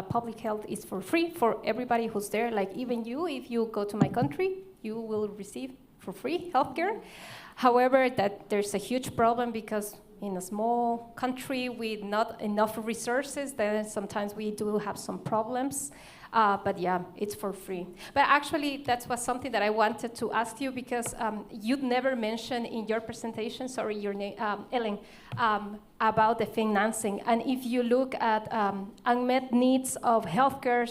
Public health is for free for everybody who's there. Like even you, if you go to my country, you will receive for free healthcare. However, that there's a huge problem because in a small country with not enough resources, then sometimes we do have some problems. But yeah, it's for free. But actually, that was something that I wanted to ask you because you'd never mentioned in your presentation, sorry, your name, Ellen, about the financing. And if you look at unmet needs of healthcare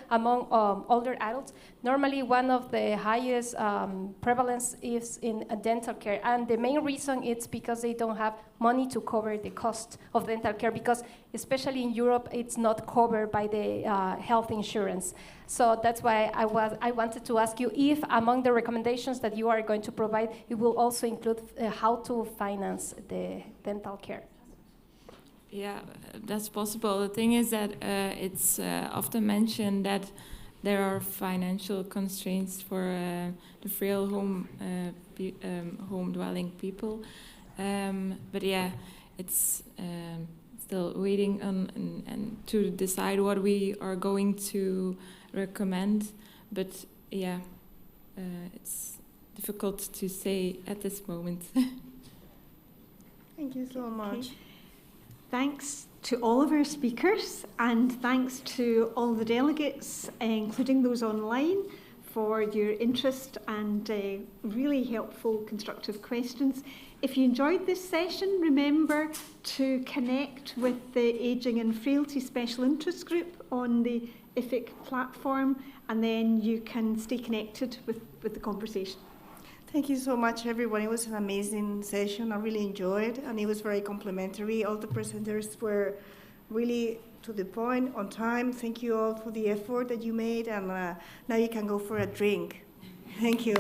among older adults, normally one of the highest prevalence is in dental care. And the main reason is because they don't have money to cover the cost of dental care, because especially in Europe, it's not covered by the health insurance. So that's why I wanted to ask you if among the recommendations that you are going to provide, it will also include how to finance the dental care. Yeah, that's possible. The thing is that it's often mentioned that there are financial constraints for the frail home dwelling people. But yeah, it's still waiting on and to decide what we are going to recommend. But yeah, it's difficult to say at this moment. Thank you so much. Okay. Thanks to all of our speakers, and thanks to all the delegates, including those online, for your interest and really helpful, constructive questions. If you enjoyed this session, remember to connect with the Ageing and Frailty Special Interest Group on the IFIC platform, and then you can stay connected with the conversation. Thank you so much, everyone. It was an amazing session. I really enjoyed it, and it was very complimentary. All the presenters were really to the point, on time. Thank you all for the effort that you made, and now you can go for a drink. Thank you.